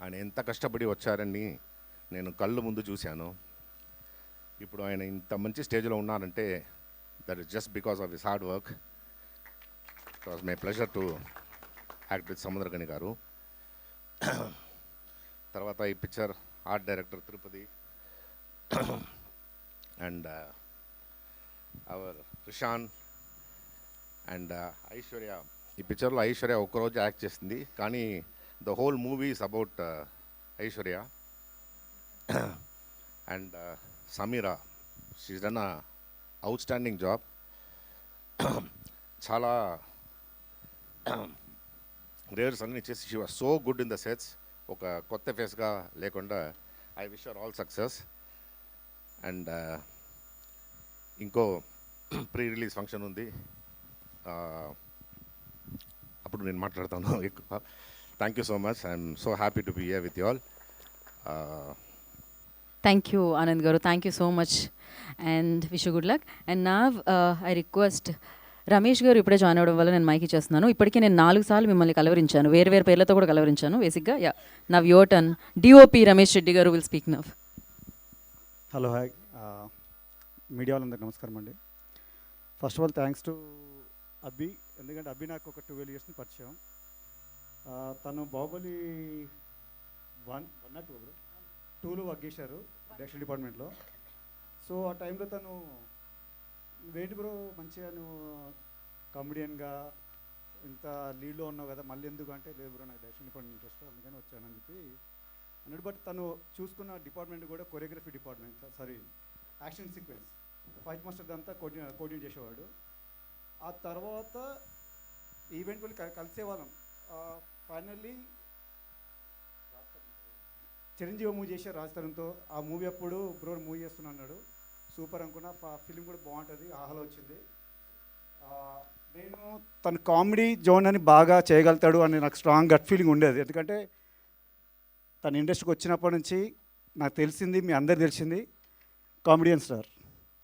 B: ఆయన ఎంత కష్టపడి వచ్చారని నేను కళ్ళు ముందు చూశాను. ఇప్పుడు ఆయన ఇంత మంచి స్టేజ్లో ఉన్నారంటే that is just because of his hard work. It was my pleasure to act with Samuthirakani గారు. తర్వాత ఈ picture art director Tirupati and hour Rishan and Aishwarya. ఈ పిక్చర్లో ఐశ్వర్య ఒక్కరోజు యాక్ట్ చేసింది, కానీ the whole movie is about Aishwarya. And Sameera, she's done a out standing job. చాలా రేర్స్ అన్నీ చేసి she was so good in the sets. ఒక కొత్త ఫేస్గా లేకుండా I wish all success. And ఇంకో ప్రీ రిలీజ్ ఫంక్షన్ ఉంది, అప్పుడు నేను మాట్లాడతాను ఎక్కువ. Thank you so much. I'm so happy to be here with you all.
A: Thank you Anand గారు, thank you so much and wish good luck. And నా I request Ramesh గారు ఇప్పుడే జాయిన్ అవ్వడం వల్ల నేను మైక్ ఇచ్చేస్తున్నాను. ఇప్పటికీ నేను 4 సార్లు మిమ్మల్ని కలవరించాను, వేరు పేర్లతో కూడా కలవరించాను బేసిక్గా. Yeah, now your turn. DOP Ramesh Reddy గారు will speak now.
K: Hello, hi media వాళ్ళందరికీ నమస్కారం అండి. First of all thanks to Abbi, ఎందుకంటే అబ్బి నాకు ఒక 12 ఇయర్స్ నుంచి పరిచయం. తను బాహుబలి 2లో వర్క్ చేశారు డైరెక్షన్ డిపార్ట్మెంట్లో. సో ఆ టైంలో తను వేటి బ్రో మంచిగా నువ్వు కామెడియన్గా ఇంత లీడ్లో ఉన్నావు కదా, మళ్ళీ ఎందుకు అంటే లేదు బ్రో నాకు డైరెక్షన్ డిపార్ట్మెంట్ ఇంట్రెస్ట్, అందుకని వచ్చానని చెప్పి అన్నాడు. బట్ తను చూసుకున్న డిపార్ట్మెంట్ కూడా choreography department, action sequence, fight master అంతా కోఆర్డినేట్ చేసేవాడు. ఆ తర్వాత ఈవెంట్ వెళ్ళి కలిసేవాళ్ళం. ఫైనల్లీ చిరంజీవి మూవీ చేశారు రాజతరంతో. ఆ మూవీ అప్పుడు బ్రో మూవీ చేస్తున్నా అన్నాడు. సూపర్ అనుకున్నా, ఫిలిం కూడా బాగుంటుంది, ఆహ్లా వచ్చింది. నేను తను కామెడీ జోన్ అని బాగా చేయగలుగుతాడు అని నాకు స్ట్రాంగ్ గట్ ఫీలింగ్ ఉండేది. ఎందుకంటే తన ఇండస్ట్రీకి వచ్చినప్పటి నుంచి నాకు తెలిసింది, మీ అందరు తెలిసింది comedian star.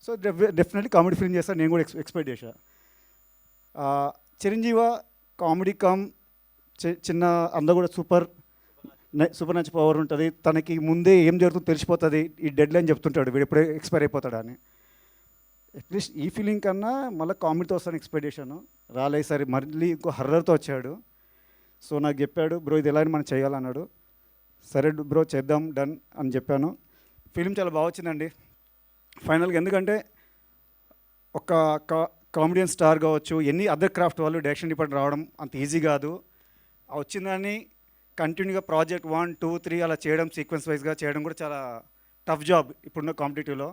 K: So definitely comedy film చేస్తాను నేను కూడా ఎక్స్పెక్ట్ చేశా. చిరంజీవి కామెడీ కమ్ చిన్న అందరూ కూడా సూపర్ నచ్చి పవర్ ఉంటుంది. తనకి ముందే ఏం జరుగుతుందో తెలిసిపోతుంది. ఈ డెడ్ లైన్ చెప్తుంటాడు వీడు ఎప్పుడే ఎక్స్పైర్ అయిపోతాడని. అట్లీస్ట్ ఈ ఫీలింగ్ కన్నా మళ్ళీ కామెడీతో వస్తాను ఎక్స్పెక్ట్ చేశాను. రాలే, సరే మళ్ళీ ఇంకో హర్రర్తో వచ్చాడు. సో నాకు చెప్పాడు బ్రో ఇది ఎలా మనం చేయాలన్నాడు. సరే బ్రో చేద్దాం డన్ అని చెప్పాను. ఫిలిం చాలా బాగా వచ్చిందండి ఫైనల్గా. ఎందుకంటే ఒక కామెడియన్ స్టార్ కావచ్చు, ఎన్ని అదర్ క్రాఫ్ట్ వాళ్ళు డైరెక్షన్ డిపార్ట్మెంట్ రావడం అంత ఈజీ కాదు. వచ్చిందని కంటిన్యూగా ప్రాజెక్ట్ 1, 2, 3 అలా చేయడం, సీక్వెన్స్ వైజ్గా చేయడం కూడా చాలా టఫ్ జాబ్ ఇప్పుడున్న కాంపిటేటివ్లో.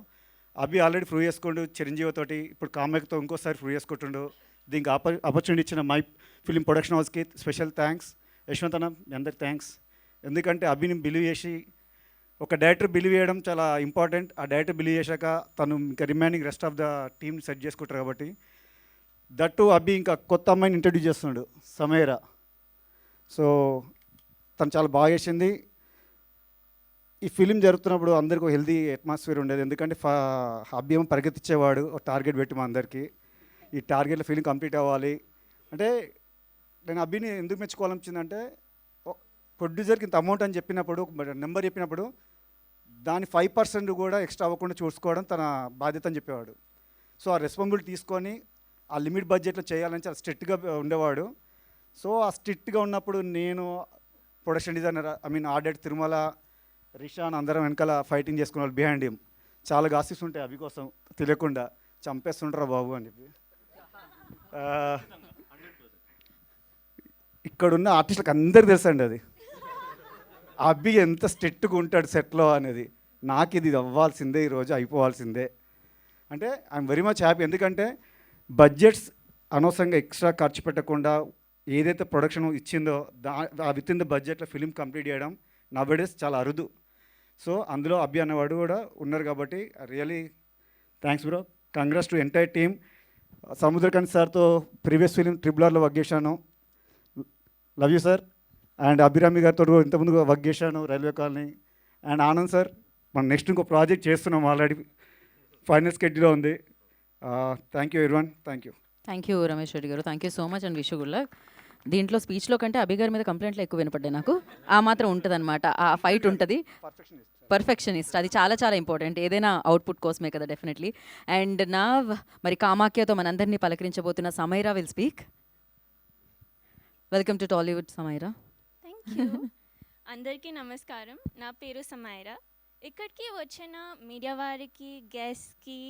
K: అభి ఆల్రెడీ ప్రూవ్ చేసుకుంటూ చిరంజీవితోటి, ఇప్పుడు కామెక్తో ఇంకోసారి ప్రూవ్ చేసుకుంటుండు. దీనికి ఆపర్చునిటీ ఇచ్చిన మై ఫిలిం ప్రొడక్షన్ హౌస్కి స్పెషల్ థ్యాంక్స్. యశ్వంత్ అన్న మీ అందరికి థ్యాంక్స్. ఎందుకంటే అభిని బిలీవ్ చేసి, ఒక డైరెక్టర్ బిలీవ్ చేయడం చాలా ఇంపార్టెంట్. ఆ డైరెక్టర్ బిలీవ్ చేశాక తను ఇంకా remaining rest of the team set చేసుకుంటారు కాబట్టి. దట్టు అభి ఇంకా కొత్త అమ్మాయిని ఇంట్రడ్యూస్ చేస్తున్నాడు, సమేరా. సో తను చాలా బాగా చేసింది. ఈ ఫిలిం జరుగుతున్నప్పుడు అందరికీ ఒక హెల్దీ అట్మాస్ఫియర్ ఉండేది. ఎందుకంటే అభి ఏమో పరిగెత్తిచ్చేవాడు, ఒక టార్గెట్ పెట్టి మా అందరికీ, ఈ టార్గెట్లో ఫిలిం కంప్లీట్ అవ్వాలి అంటే. నేను అభిని ఎందుకు మెచ్చుకోవాలనిపించిందంటే, ప్రొడ్యూసర్కి ఇంత అమౌంట్ అని చెప్పినప్పుడు, నెంబర్ చెప్పినప్పుడు దాని 5% కూడా ఎక్స్ట్రా అవ్వకుండా చూసుకోవడం తన బాధ్యత అని చెప్పేవాడు. సో ఆ రెస్పాన్సిబిలిటీ తీసుకొని ఆ లిమిట్ బడ్జెట్లో చేయాలని చాలా స్ట్రిక్ట్గా ఉండేవాడు. సో ఆ స్ట్రిక్ట్గా ఉన్నప్పుడు నేను production designer, order Tirumala, Rishan అందరం వెనకాల ఫైటింగ్ చేసుకునే బిహైండ్ హిమ్. చాలా గాసిప్స్ ఉంటాయి అభి కోసం, తెలియకుండా చంపేస్తుంటారా బాబు అని చెప్పి. ఇక్కడున్న ఆర్టిస్టులకు అందరికీ తెలుసండి అది, అభి ఎంత స్ట్రిక్ట్గా ఉంటాడు సెట్లో అనేది. నాకు ఇది అవ్వాల్సిందే, ఈరోజు అయిపోవాల్సిందే అంటే ఐఎమ్ వెరీ మచ్ హ్యాపీ. ఎందుకంటే బడ్జెట్స్ అనవసరంగా ఎక్స్ట్రా ఖర్చు పెట్టకుండా ఏదైతే ప్రొడక్షన్ ఇచ్చిందో ఆ విత్ ఇన్ ద బడ్జెట్లో ఫిలిం కంప్లీట్ చేయడం నవడేస్ చాలా అరుదు. సో అందులో అభి అనేవాడు కూడా ఉన్నారు కాబట్టి really thanks bro. Congrats to entire team. Samudrakanth సార్తో ప్రీవియస్ ఫిలిం ట్రిబులర్లో వర్క్ చేశాను, love you sir. And Abhirami గారితో ఇంతకుముందు వర్క్ చేశాను, railway colony. And Anand sir, మనం నెక్స్ట్ ఇంకో ప్రాజెక్ట్ చేస్తున్నాం, ఆల్రెడీ ఫైనల్ స్కెడ్యూల్లో ఉంది. Thank you everyone, thank you.
A: Thank you Ramesh Reddy garu, thank you so much and wish you good luck. దీంట్లో స్పీచ్లో కంటే అభి గారి మీద కంప్లైంట్లు ఎక్కువ వినపడ్డాయి నాకు. ఆ మాత్రం ఉంటుంది అనమాట, ఆ ఫైట్ ఉంటుంది. పర్ఫెక్షనిస్ట్, అది చాలా చాలా ఇంపార్టెంట్ ఏదైనా అవుట్పుట్ కోసమే కదా, డెఫినెట్లీ. అండ్ నా మరి కామాఖ్యతో మనందరినీ పలకరించబోతున్న Samaira will speak. Welcome to Tollywood Samaira.
L: Thank you. అందరికీ నమస్కారం, నా పేరు సమైరా. ఇక్కడికి వచ్చిన మీడియా వారికి, గెస్ట్కి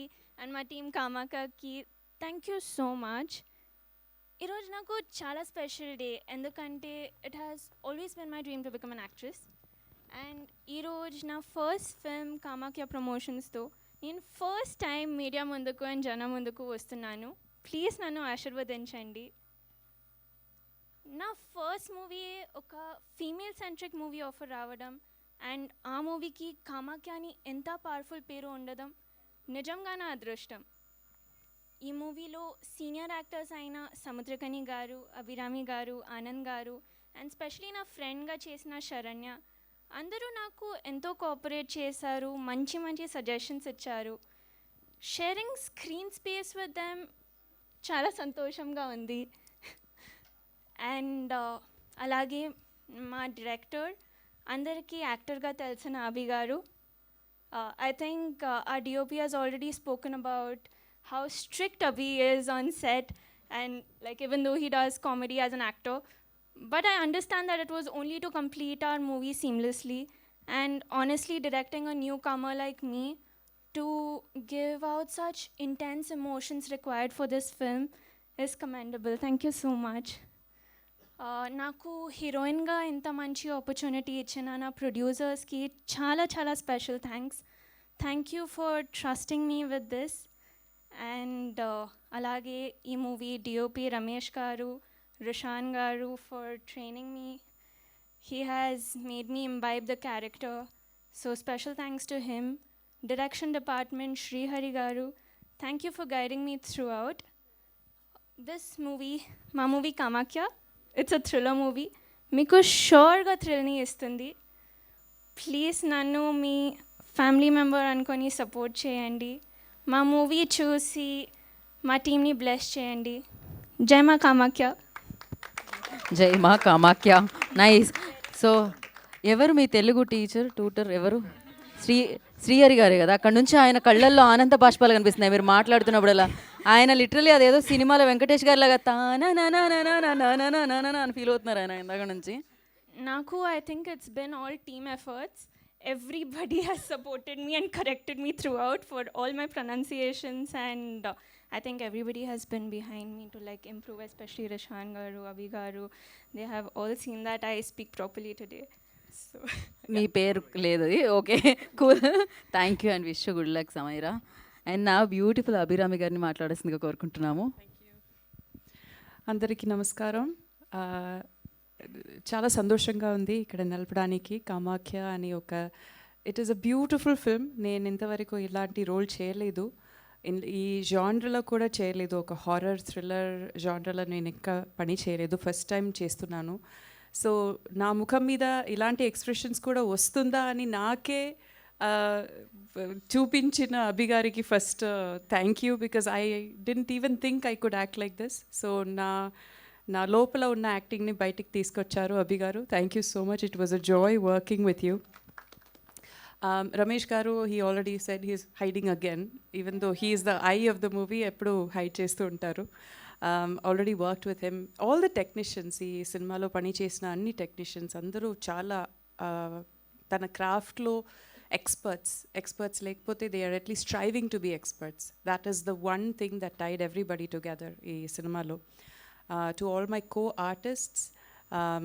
L: అండ్ మా టీం కామాఖ్యకి థ్యాంక్ యూ సో మచ్. ఈరోజు నాకు చాలా స్పెషల్ డే, ఎందుకంటే it has always been my dream to become an actress. And ఈరోజు నా ఫస్ట్ ఫిల్మ్ కామాఖ్య ప్రమోషన్స్తో నేను ఫస్ట్ టైం మీడియా ముందుకు అండ్ జనం ముందుకు వస్తున్నాను. ప్లీజ్ నన్ను ఆశీర్వదించండి. నా ఫస్ట్ మూవీ ఒక ఫీమేల్ సెంట్రిక్ మూవీ ఆఫర్ రావడం అండ్ ఆ మూవీకి కామాఖ్య అని ఎంత పవర్ఫుల్ పేరు ఉండడం నిజంగా నా అదృష్టం. ఈ మూవీలో సీనియర్ యాక్టర్స్ అయిన సముద్రకని గారు, అభిరామి గారు, ఆనంద్ గారు అండ్ స్పెషలీ నా ఫ్రెండ్గా చేసిన శరణ్య అందరూ నాకు ఎంతో కోఆపరేట్ చేశారు, మంచి మంచి సజెషన్స్ ఇచ్చారు. Sharing screen space with them చాలా సంతోషంగా ఉంది. అండ్ అలాగే మా డైరెక్టర్, అందరికీ యాక్టర్గా తెలిసిన అభి గారు. I think our DOP has already spoken about how strict Abhi is on set, and like even though he does comedy as an actor, but I understand that it was only to complete our movie seamlessly. And honestly, directing a newcomer like me to give out such intense emotions required for this film is commendable. Thank you so much. నాకు హీరోయిన్గా ఇంత మంచి opportunity ఇచ్చిన నా ప్రొడ్యూసర్స్కి చాలా చాలా special thanks. Thank you for trusting me with this. And అలాగే ఈ movie DOP Ramesh garu, Rishan garu for training me. He has made me imbibe the character, so special thanks to him. Direction department Srihari garu, thank you for guiding me throughout. This movie, మా movie Kamakhya, it's a thriller movie. మీకు షూర్గా థ్రిల్ని ఇస్తుంది. Please నన్ను మీ family member అనుకొని support చేయండి. మా మూవీ చూసి మా టీంని బ్లెస్ చేయండి. జై మా కామాఖ్య.
A: జై మా కామాఖ్య. నైస్. సో ఎవరు మీ తెలుగు టీచర్, ట్యూటర్ ఎవరు? శ్రీహరి గారే కదా. అక్కడ నుంచి ఆయన కళ్ళల్లో ఆనంద బాష్పాలు కనిపిస్తున్నాయి మీరు మాట్లాడుతున్నప్పుడు. అలా ఆయన లిటరలీ అదేదో సినిమాలో వెంకటేష్ గారి లాగా అని ఫీల్ అవుతున్నారు ఆయన ఇందాక నుంచి.
L: నాకు I think it's been all team efforts. Everybody has supported me and corrected me throughout for all my pronunciations, and I think everybody has been behind me to like improve, especially Rishan Garu, Abhi Garu. They have all seen that I speak properly today.
M: So,
A: మీ పేరు లేదు, okay, cool. Thank you and wish good luck Samaira. And నా beautiful Abhirami గారిని మాట్లాడాల్సిందిగా కోరుకుంటున్నాము.
M: అందరికీ నమస్కారం. ఆ, చాలా సంతోషంగా ఉంది ఇక్కడ నిలపడానికి. కామాఖ్య అని ఒక it is a beautiful film. నేను ఇంతవరకు ఇలాంటి రోల్ చేయలేదు, ఈ జానర్లో కూడా చేయలేదు. ఒక హారర్ థ్రిల్లర్ జానర్లో నేను ఇంకా పని చేయలేదు, ఫస్ట్ టైం చేస్తున్నాను. సో నా ముఖం మీద ఇలాంటి ఎక్స్ప్రెషన్స్ కూడా వస్తుందా అని నాకే చూపించిన అభి గారికి first thank you, because I didn't even think I could act like this. So నా లోపల ఉన్న యాక్టింగ్ని బయటికి తీసుకొచ్చారు అభి గారు. Thank you so much. It was a Joy working with you. Ramesh గారు, he already said he is hiding again, even though he is the eye of the movie. ఎప్పుడు hide చేస్తూ ఉంటారు. Already worked with him. All the technicians, ఈ సినిమాలో పని చేసిన అన్ని technicians అందరూ చాలా తన క్రాఫ్ట్లో ఎక్స్పర్ట్స్ లేకపోతే they are at least striving to be experts. That is the one thing that tied everybody together ఈ సినిమాలో. To all my co artists,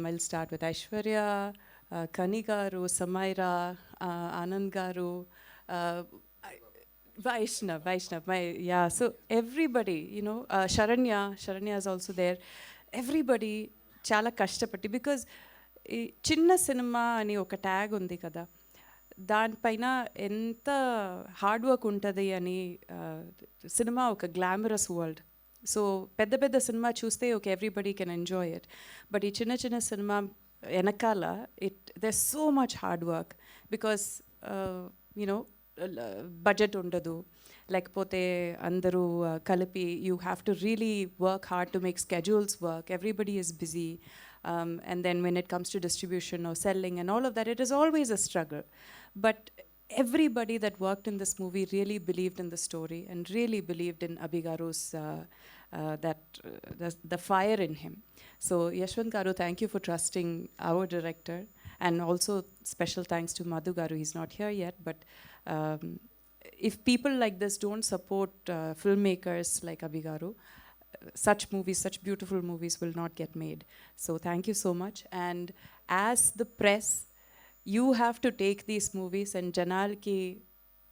M: I'll start with Aishwarya, Kani గారు, సమైరా, ఆనంద్ గారు, Vaishnav, so everybody, Sharanya is also there. Everybody చాలా కష్టపట్టి, because ఈ చిన్న cinema అని ఒక tag ఉంది కదా, దానిపైన ఎంత హార్డ్ వర్క్ ఉంటుంది అని. సినిమా ఒక గ్లామరస్ వరల్డ్. సో పెద్ద సినిమా చూస్తే ఒక everybody can enjoy it. But ఈ చిన్న సినిమా వెనకాల there's so much hard work, because budget ఉండదు, లేకపోతే అందరూ కలిపి you have to really work hard to make schedules work. Everybody is busy, and then when it comes to distribution or selling and all of that, it is always a struggle. But everybody that worked in this movie really believed in the story and really believed in Abhi Garu's the fire in him. So Yashwant Garu, thank you for trusting our director, and also special thanks to Madhu Garu. He's not here yet, but if people like this don't support filmmakers like Abhi Garu, such movies, such beautiful movies will not get made. So thank you so much. And as the press, you have to take these movies and janalki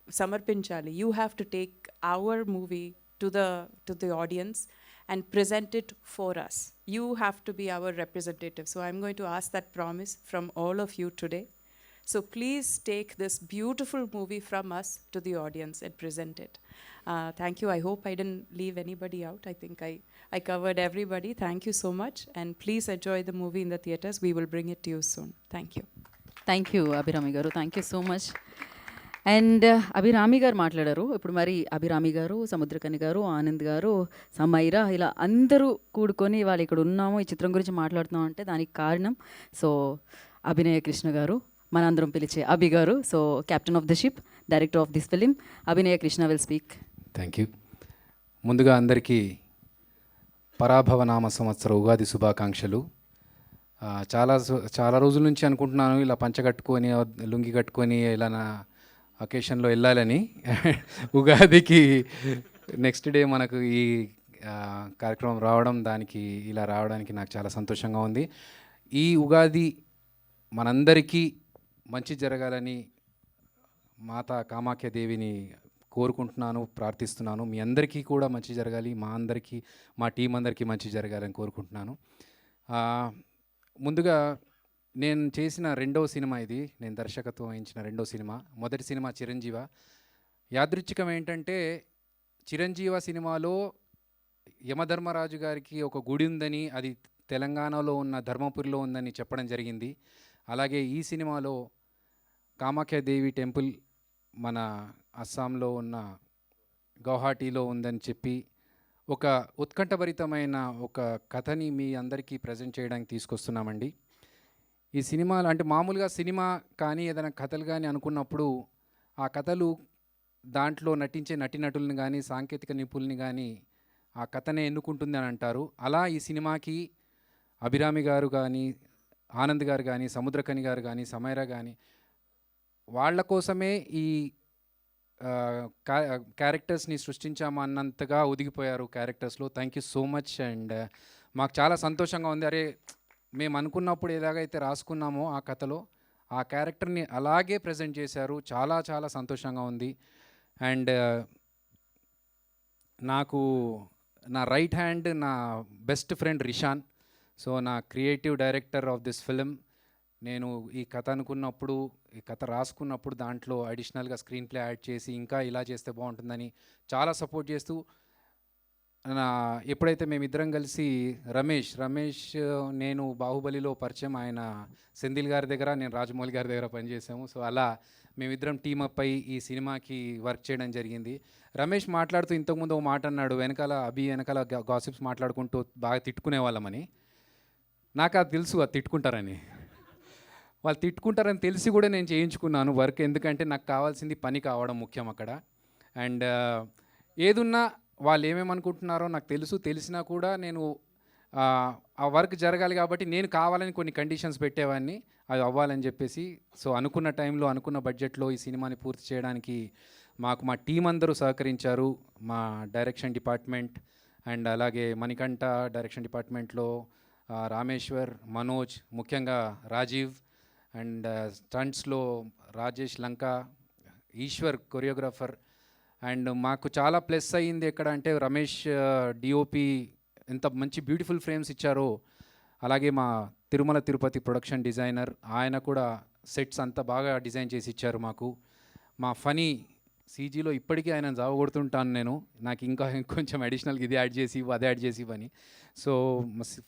M: samarpinchali. You have to take our movie to the audience and present it for us. You have to be our representative. So I'm going to ask that promise from all of you today. So please take this beautiful movie from us to the audience and present it. Thank you. I hope I didn't leave anybody out. I think I covered everybody. Thank you so much. And please enjoy the movie in the theatres. We will bring it to you soon. Thank you.
A: Thank you Abhirami garu, thank you so much. And Abhirami garu మాట్లాడారు. ఇప్పుడు మరి అభిరామి గారు, సముద్రకని గారు, ఆనంద్ గారు, సమైరా, ఇలా అందరూ కూడుకొని వాళ్ళు ఇక్కడ ఉన్నాము, ఈ చిత్రం గురించి మాట్లాడుతున్నాం అంటే దానికి కారణం సో అభినయ కృష్ణ గారు, మనందరం పిలిచే అభి గారు. So captain of the ship, director of this film, Abhinaya Krishna will speak.
N: Thank you. ముందుగా అందరికీ పరాభవనామ సంవత్సర ఉగాది శుభాకాంక్షలు. చాలా రోజుల నుంచి అనుకుంటున్నాను ఇలా పంచ కట్టుకొని లుంగి కట్టుకొని ఇలా నా అకేషన్లో వెళ్ళాలని. ఉగాదికి నెక్స్ట్ డే మనకు ఈ కార్యక్రమం రావడం, దానికి ఇలా రావడానికి నాకు చాలా సంతోషంగా ఉంది. ఈ ఉగాది మనందరికీ మంచి జరగాలని మాతా కామాఖ్య దేవిని కోరుకుంటున్నాను, ప్రార్థిస్తున్నాను. మీ అందరికీ కూడా మంచి జరగాలి, మా టీం అందరికీ మంచి జరగాలని కోరుకుంటున్నాను. ముందుగా నేను చేసిన రెండవ సినిమా ఇది, నేను దర్శకత్వం వహించిన రెండవ సినిమా. మొదటి సినిమా చిరంజీవ. యాదృచ్ఛికం ఏంటంటే చిరంజీవ సినిమాలో యమధర్మరాజు గారికి ఒక గుడి ఉందని, అది తెలంగాణలో ఉన్న ధర్మపురిలో ఉందని చెప్పడం జరిగింది. అలాగే ఈ సినిమాలో కామాఖ్యాదేవి టెంపుల్ మన అస్సాంలో ఉన్న గౌహాటీలో ఉందని చెప్పి ఒక ఉత్కంఠభరితమైన ఒక కథని మీ అందరికీ ప్రజెంట్ చేయడానికి తీసుకొస్తున్నామండి. ఈ సినిమాలు అంటే మామూలుగా సినిమా కానీ ఏదైనా కథలు కానీ అనుకున్నప్పుడు ఆ కథలు దాంట్లో నటించే నటీనటులను కానీ సాంకేతిక నిపుణుల్ని కానీ ఆ కథనే ఎన్నుకుంటుంది అని అంటారు. అలా ఈ సినిమాకి అభిరామి గారు కానీ, ఆనంద్ గారు కానీ, సముద్రకని గారు కానీ, సమైరా కానీ వాళ్ళ కోసమే ఈ క్యారెక్టర్స్ని సృష్టించామన్నంతగా ఒదిగిపోయారు క్యారెక్టర్స్లో. Thank you so much. And మాకు చాలా సంతోషంగా ఉంది. అరే మేము అనుకున్నప్పుడు ఎలాగైతే రాసుకున్నామో ఆ కథలో ఆ క్యారెక్టర్ని అలాగే ప్రజెంట్ చేశారు. చాలా చాలా సంతోషంగా ఉంది. అండ్ నాకు నా రైట్ హ్యాండ్ నా బెస్ట్ ఫ్రెండ్ రిషాన్. సో నా creative director of this film. నేను ఈ కథ అనుకున్నప్పుడు, ఈ కథ రాసుకున్నప్పుడు దాంట్లో అడిషనల్గా స్క్రీన్ ప్లే యాడ్ చేసి ఇంకా ఇలా చేస్తే బాగుంటుందని చాలా సపోర్ట్ చేస్తూ ఎప్పుడైతే మేమిద్దరం కలిసి రమేష్ నేను బాహుబలిలో పరిచయం, ఆయన సెంధిల్ గారి దగ్గర, నేను రాజమౌళి గారి దగ్గర పనిచేసాము. సో అలా మేమిద్దరం టీమ్ అప్ అయ్యి ఈ సినిమాకి వర్క్ చేయడం జరిగింది. రమేష్ మాట్లాడుతూ ఇంతకుముందు ఒక మాట అన్నాడు, వెనకాల గాసిప్స్ మాట్లాడుకుంటూ బాగా తిట్టుకునే వాళ్ళమని. నాకు అది తెలుసు, అది తిట్టుకుంటారని. వాళ్ళు తిట్టుకుంటారని తెలిసి కూడా నేను చేయించుకున్నాను వర్క్. ఎందుకంటే నాకు కావాల్సింది పని కావడం ముఖ్యం అక్కడ. అండ్ ఏదున్నా వాళ్ళు ఏమేమనుకుంటున్నారో నాకు తెలిసినా కూడా నేను ఆ వర్క్ జరగాలి కాబట్టి నేను కావాలని కొన్ని కండిషన్స్ పెట్టేవాడిని, అవి అవ్వాలని చెప్పేసి. సో అనుకున్న టైంలో, అనుకున్న బడ్జెట్లో ఈ సినిమాని పూర్తి చేయడానికి మాకు మా టీం అందరూ సహకరించారు. మా డైరెక్షన్ డిపార్ట్మెంట్ అండ్ అలాగే మణికంఠ డైరెక్షన్ డిపార్ట్మెంట్లో రామేశ్వర్, మనోజ్, ముఖ్యంగా రాజీవ్, అండ్ స్టంట్స్లో రాజేష్ లంక, ఈశ్వర్ కొరియోగ్రాఫర్. అండ్ మాకు చాలా ప్లస్ అయ్యింది ఎక్కడ అంటే రమేష్ డిఓపి ఎంత మంచి బ్యూటిఫుల్ ఫ్రేమ్స్ ఇచ్చారో, అలాగే మా తిరుమల తిరుపతి ప్రొడక్షన్ డిజైనర్, ఆయన కూడా సెట్స్ అంతా బాగా డిజైన్ చేసి ఇచ్చారు మాకు. మా ఫనీ సీజీలో ఇప్పటికీ ఆయన జావగొడుతుంటాను నేను, నాకు ఇంకా కొంచెం అడిషనల్గా ఇది యాడ్ చేసి అదే యాడ్ చేసి ఇవని. సో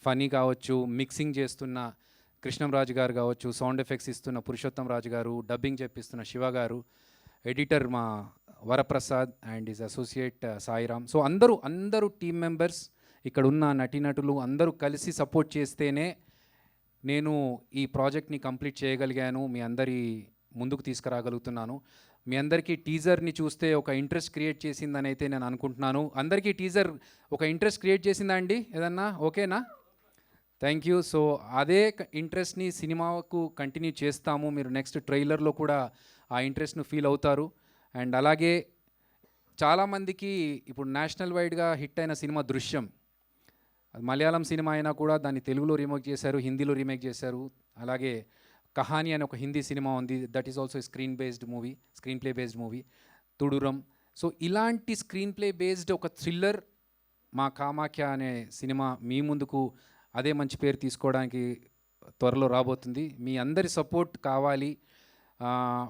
N: ఫనీ కావచ్చు, మిక్సింగ్ చేస్తున్న కృష్ణంరాజు గారు కావచ్చు, సౌండ్ ఎఫెక్ట్స్ ఇస్తున్న పురుషోత్తం రాజు గారు, డబ్బింగ్ చెప్పిస్తున్న శివ గారు, ఎడిటర్ మా Varaprasad and is associate Sairam. So అందరూ టీమ్ మెంబర్స్, ఇక్కడ ఉన్న నటీనటులు అందరూ కలిసి సపోర్ట్ చేస్తేనే నేను ఈ ప్రాజెక్ట్ని కంప్లీట్ చేయగలిగాను, మీ అందరి ముందుకు తీసుకురాగలుగుతున్నాను. మీ అందరికీ టీజర్ని చూస్తే ఒక ఇంట్రెస్ట్ క్రియేట్ చేసిందని అయితే నేను అనుకుంటున్నాను. అందరికీ టీజర్ ఒక ఇంట్రెస్ట్ క్రియేట్ చేసిందా అండి? ఏదన్నా ఓకేనా? Thank you. సో అదే ఇంట్రెస్ట్ని సినిమాకు కంటిన్యూ చేస్తాము. మీరు నెక్స్ట్ ట్రైలర్లో కూడా ఆ ఇంట్రెస్ట్ను ఫీల్ అవుతారు. అండ్ అలాగే చాలామందికి ఇప్పుడు నేషనల్ వైడ్గా హిట్ అయిన సినిమా దృశ్యం, అది మలయాళం సినిమా అయినా కూడా దాన్ని తెలుగులో రీమేక్ చేశారు, హిందీలో రీమేక్ చేశారు. అలాగే కహాని అనే ఒక హిందీ సినిమా ఉంది, that is also screenplay based movie తుడురం. సో ఇలాంటి స్క్రీన్ ప్లే బేస్డ్ ఒక థ్రిల్లర్ మా కామాఖ్య అనే సినిమా మీ ముందుకు అదే మంచి పేరు తీసుకోవడానికి త్వరలో రాబోతుంది. మీ అందరి సపోర్ట్ కావాలి.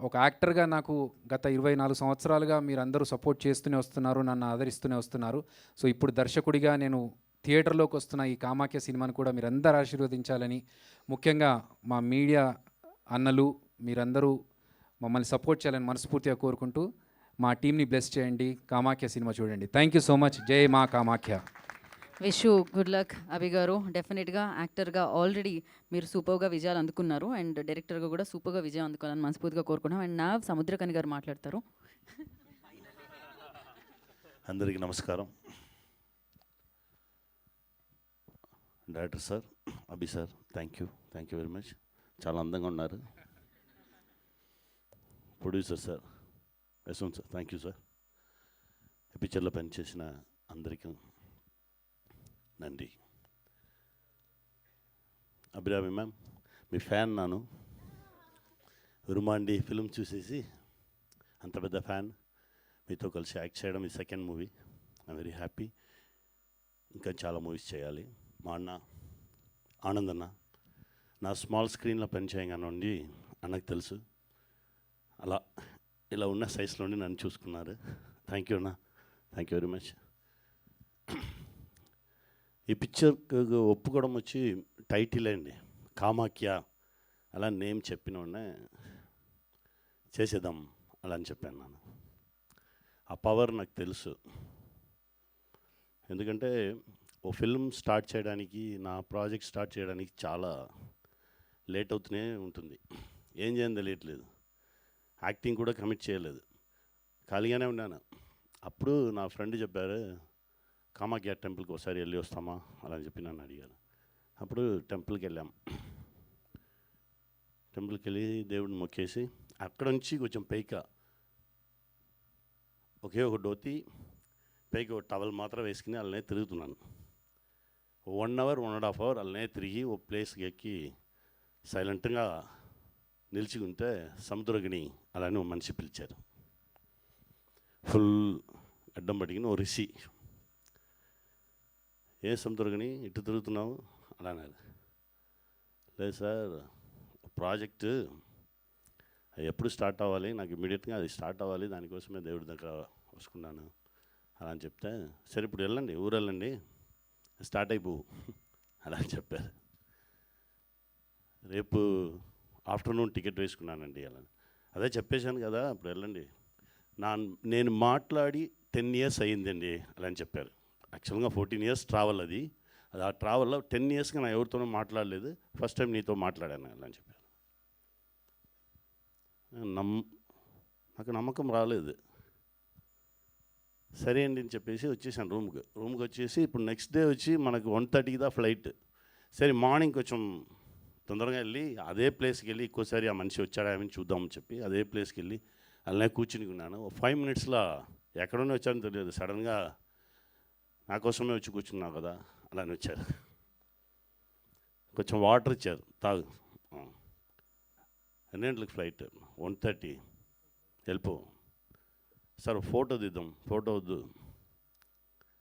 N: ఒక యాక్టర్గా నాకు గత 24 సంవత్సరాలుగా మీరు అందరూ సపోర్ట్ చేస్తూనే వస్తున్నారు, నన్ను ఆదరిస్తూనే వస్తున్నారు. సో ఇప్పుడు దర్శకుడిగా నేను థియేటర్లోకి వస్తున్న ఈ కామాఖ్య సినిమాను కూడా మీరందరూ ఆశీర్వదించాలని, ముఖ్యంగా మా మీడియా అన్నలు మీరందరూ మమ్మల్ని సపోర్ట్ చేయాలని మనస్ఫూర్తిగా కోరుకుంటూ మా టీంని బ్లెస్ చేయండి. కామాఖ్య సినిమా చూడండి. Thank you so much. జై మా Kamakhya.
A: Wish you good luck Abhi garu. డెఫినెట్గా యాక్టర్గా ఆల్రెడీ మీరు సూపర్గా విజయాలు అందుకున్నారు, అండ్ డైరెక్టర్గా కూడా సూపర్గా విజయం అందుకోవాలని మనస్ఫూర్తిగా కోరుకున్నాం. అండ్ నా సముద్రకని గారు మాట్లాడతారు.
O: అందరికీ నమస్కారం. Director sir, Abhi sir, thank you very much. చాలా అందంగా ఉన్నారు. Producer sir, Yashwant sir, thank you sir. ఈ పిక్చర్లో పనిచేసిన అందరికీ నండి. అభిరామి మ్యామ్, మీ ఫ్యాన్ నాను. రుమాండి ఫిల్మ్ చూసేసి అంత పెద్ద ఫ్యాన్. మీతో కలిసి యాక్ట్ చేయడం ఈ second movie. I'm very happy. ఇంకా చాలా మూవీస్ చేయాలి. మా అన్న ఆనంద్ అన్న నా స్మాల్ స్క్రీన్లో పనిచేయగానండి అన్నకు తెలుసు. అలా ఇలా ఉన్న సైజులోనే నన్ను చూసుకున్నారు. థ్యాంక్ యూ అన్న, థ్యాంక్ యూ వెరీ మచ్. ఈ పిక్చర్కి ఒప్పుకోవడం వచ్చి టైటిల్ అండి, కామాఖ్య. అలా నేమ్ చెప్పిన ఉన్నా చేసేద్దాం అలా అని చెప్పాను నేను. ఆ పవర్ నాకు తెలుసు. ఎందుకంటే ఓ ఫిల్మ్ స్టార్ట్ చేయడానికి, నా ప్రాజెక్ట్ స్టార్ట్ చేయడానికి చాలా లేట్ అవుతూనే ఉంటుంది. ఏం చేయని తెలియట్లేదు. యాక్టింగ్ కూడా కమిట్ చేయలేదు, ఖాళీగానే ఉన్నాను. అప్పుడు నా ఫ్రెండ్ చెప్పారు, కామాఖ్య టెంపుల్కి ఒకసారి వెళ్ళి వస్తామా అలా అని చెప్పి నన్ను అడిగారు. అప్పుడు టెంపుల్కి వెళ్ళాం. టెంపుల్కి వెళ్ళి దేవుడిని మొక్కేసి అక్కడ నుంచి కొంచెం పైక ఒకే ఒక ధోతి, పైకి ఒక టవల్ మాత్రం వేసుకుని అలానే తిరుగుతున్నాను. 1 hour 1.5 hour అలానే తిరిగి ఓ ప్లేస్కి ఎక్కి సైలెంట్గా నిలిచి ఉంటే సముద్రగిని అలానే ఓ మనిషి పిలిచారు. ఫుల్ అడ్డం పడిగిన ఓ రిషి. ఏ సముద్రగిని ఇటు తిరుగుతున్నావు అలా అన్నారు. లేదు సార్, ప్రాజెక్టు ఎప్పుడు స్టార్ట్ అవ్వాలి, నాకు ఇమ్మీడియట్గా అది స్టార్ట్ అవ్వాలి, దానికోసమే దేవుడి దగ్గర వస్తున్నాను అలా అని చెప్తే, సరే ఇప్పుడు వెళ్ళండి, ఊరు వెళ్ళండి, స్టార్ట్ అయిపోవు అలా అని చెప్పారు. రేపు ఆఫ్టర్నూన్ టికెట్ వేసుకున్నానండి అలా. అదే చెప్పేశాను కదా, ఇప్పుడు వెళ్ళండి. నేను మాట్లాడి 10 years అయ్యిందండి అలా అని చెప్పారు. యాక్చువల్గా 14 years ట్రావెల్ అది ఆ ట్రావెల్లో 10 yearsగా నా ఎవరితోనూ మాట్లాడలేదు, ఫస్ట్ టైం నీతో మాట్లాడాను అలా అని చెప్పారు. నాకు నమ్మకం రాలేదు. సరే అండి అని చెప్పేసి వచ్చేసాను రూమ్కి వచ్చేసి, ఇప్పుడు నెక్స్ట్ డే వచ్చి మనకు 1:30కి దా ఫ్లైట్. సరే మార్నింగ్ కొంచెం తొందరగా వెళ్ళి అదే ప్లేస్కి వెళ్ళి ఇంకోసారి ఆ మనిషి వచ్చాడా అని చూద్దామని చెప్పి అదే ప్లేస్కి వెళ్ళి అలానే కూర్చుని ఉన్నాను. 5 minutesలో ఎక్కడున్నా వచ్చారని తెలియదు, సడన్గా నా కోసమే వచ్చి కూర్చున్నావు కదా అలానే వచ్చారు. కొంచెం వాటర్ ఇచ్చారు, తాగు. ఎన్ని గంటలకు ఫ్లైట్? 1:30. వెళ్ళిపో సార్, ఫోటో తీద్దాం. ఫోటో వద్దు,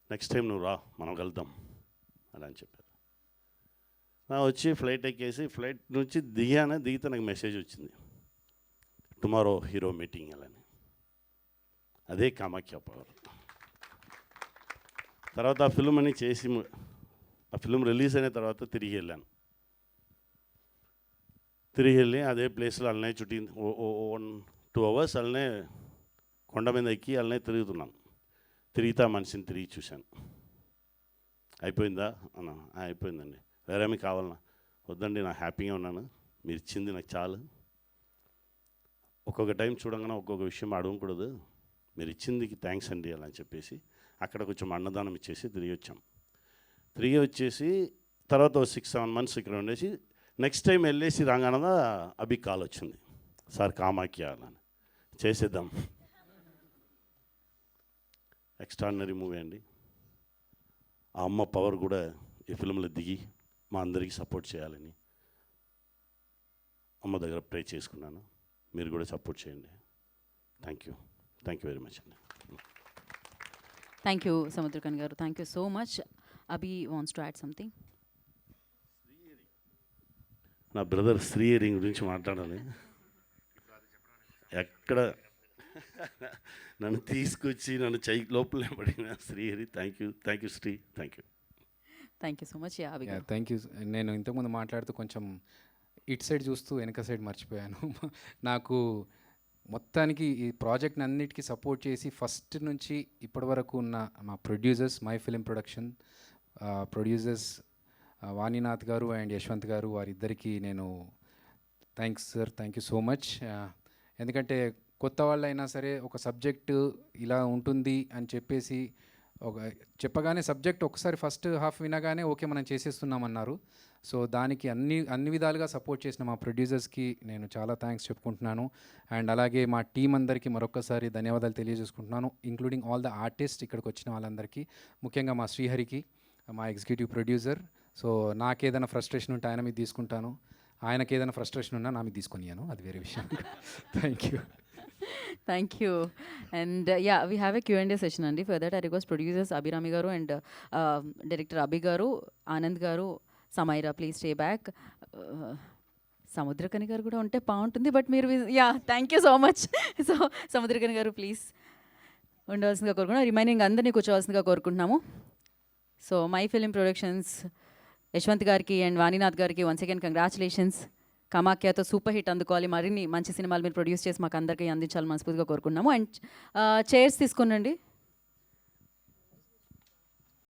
O: నెక్స్ట్ టైం నువ్వు రా, మనం వెళ్దాం అలా అని చెప్పారు. వచ్చి ఫ్లైట్ ఎక్కేసి ఫ్లైట్ నుంచి దిగితే నాకు మెసేజ్ వచ్చింది, టుమారో హీరో మీటింగ్ అలాని. అదే కామాఖ్య పవర్. తర్వాత ఆ ఫిల్మ్ అని చేసి, ఆ ఫిల్మ్ రిలీజ్ అయిన తర్వాత తిరిగి వెళ్ళాను. తిరిగి వెళ్ళి అదే ప్లేస్లో అలానే చుట్టి 1-2 hours అలానే కొండ మీద ఎక్కి అలానే తిరుగుతున్నాను. తిరిగితే ఆ మనిషిని తిరిగి చూశాను. అయిపోయిందా అన్నా? అయిపోయిందండి. వేరేమీ కావాలన్నా? వద్దండి, నాకు హ్యాపీగా ఉన్నాను, మీరు ఇచ్చింది నాకు చాలు. ఒక్కొక్క టైం చూడంగానే ఒక్కొక్క విషయం అడగకూడదు, మీరు ఇచ్చిందికి థ్యాంక్స్ అండి అలా అని చెప్పేసి అక్కడ కొంచెం అన్నదానం ఇచ్చేసి తిరిగి వచ్చాం. తిరిగి వచ్చేసి తర్వాత 6-7 months ఇక్కడ ఉండేసి నెక్స్ట్ టైం వెళ్ళేసి రాగానే అభి కాల్ వచ్చింది, సార్ కామాఖ్య అని చేసేద్దాం. ఎక్స్ట్రాడినరీ మూవీ అండి. ఆ అమ్మ పవర్ కూడా ఈ ఫిల్మ్లో దిగి మా అందరికీ సపోర్ట్ చేయాలని అమ్మ దగ్గర ప్రే చేసుకున్నాను. మీరు కూడా సపోర్ట్ చేయండి. థ్యాంక్ యూ వెరీ మచ్ అండి.
A: థ్యాంక్ యూ సముద్రకన్ గారు, thank you so much. Abhi wants to add something.
O: నా బ్రదర్ శ్రీహరి గురించి మాట్లాడాలి. ఎక్కడ నన్ను తీసుకొచ్చి నన్ను లోపలే పడిన Srihari, thank you Sri, thank you
A: so much.
N: Thank you. నేను ఇంతకుముందు మాట్లాడుతూ కొంచెం ఇటు సైడ్ చూస్తూ వెనక సైడ్ మర్చిపోయాను. నాకు మొత్తానికి ఈ ప్రాజెక్ట్ని అన్నిటికీ సపోర్ట్ చేసి ఫస్ట్ నుంచి ఇప్పటి వరకు ఉన్న మా producers, my film production producers Vaninath గారు అండ్ యశ్వంత్ గారు, వారిద్దరికీ నేను thanks sir, thank you so much. ఎందుకంటే కొత్త వాళ్ళైనా సరే ఒక సబ్జెక్టు ఇలా ఉంటుంది అని చెప్పేసి చెప్పగానే సబ్జెక్ట్ ఒకసారి ఫస్ట్ హాఫ్ వినగానే ఓకే మనం చేసేస్తున్నామన్నారు. సో దానికి అన్ని విధాలుగా సపోర్ట్ చేసిన మా ప్రొడ్యూసర్స్కి నేను చాలా థ్యాంక్స్ చెప్పుకుంటున్నాను. అండ్ అలాగే మా టీం అందరికీ మరొకసారి ధన్యవాదాలు తెలియజేసుకుంటున్నాను, ఇంక్లూడింగ్ ఆల్ ద ఆర్టిస్ట్ ఇక్కడికి వచ్చిన వాళ్ళందరికీ, ముఖ్యంగా మా శ్రీహరికి, మా ఎగ్జిక్యూటివ్ ప్రొడ్యూసర్. సో నాకేదైనా ఫ్రస్ట్రేషన్ ఉంటే ఆయన మీద తీసుకుంటాను, ఆయనకి ఏదైనా ఫ్రస్ట్రేషన్ ఉన్నా నా మీద తీసుకొనియాను, అది వేరే విషయం.
A: Thank you. And yeah, we have a Q&A session అండి. For that I request producers Abhirami గారు and director Abhi garu, Anand garu, Samaira please stay back. Samuthirakani garu కూడా ఉంటే బాగుంటుంది, బట్ మీరు thank you so much. So Samuthirakani garu please ఉండవలసిందిగా కోరుకుంటున్నాం, రిమైనింగ్ అందరినీ కూర్చోవలసిందిగా కోరుకుంటున్నాము. So my film productions Yashwant గారికి అండ్ వాణినాథ్ గారికి వన్స్ అగైన్ కంగ్రాచులేషన్స్. కామాఖ్యతో సూపర్ హిట్ అందుకోవాలి, మరిన్ని మంచి సినిమాలు మీరు ప్రొడ్యూస్ చేసి మాకు అందరికీ అందించాలని మనస్ఫూర్తిగా కోరుకున్నాము. And chairs తీసుకునండి.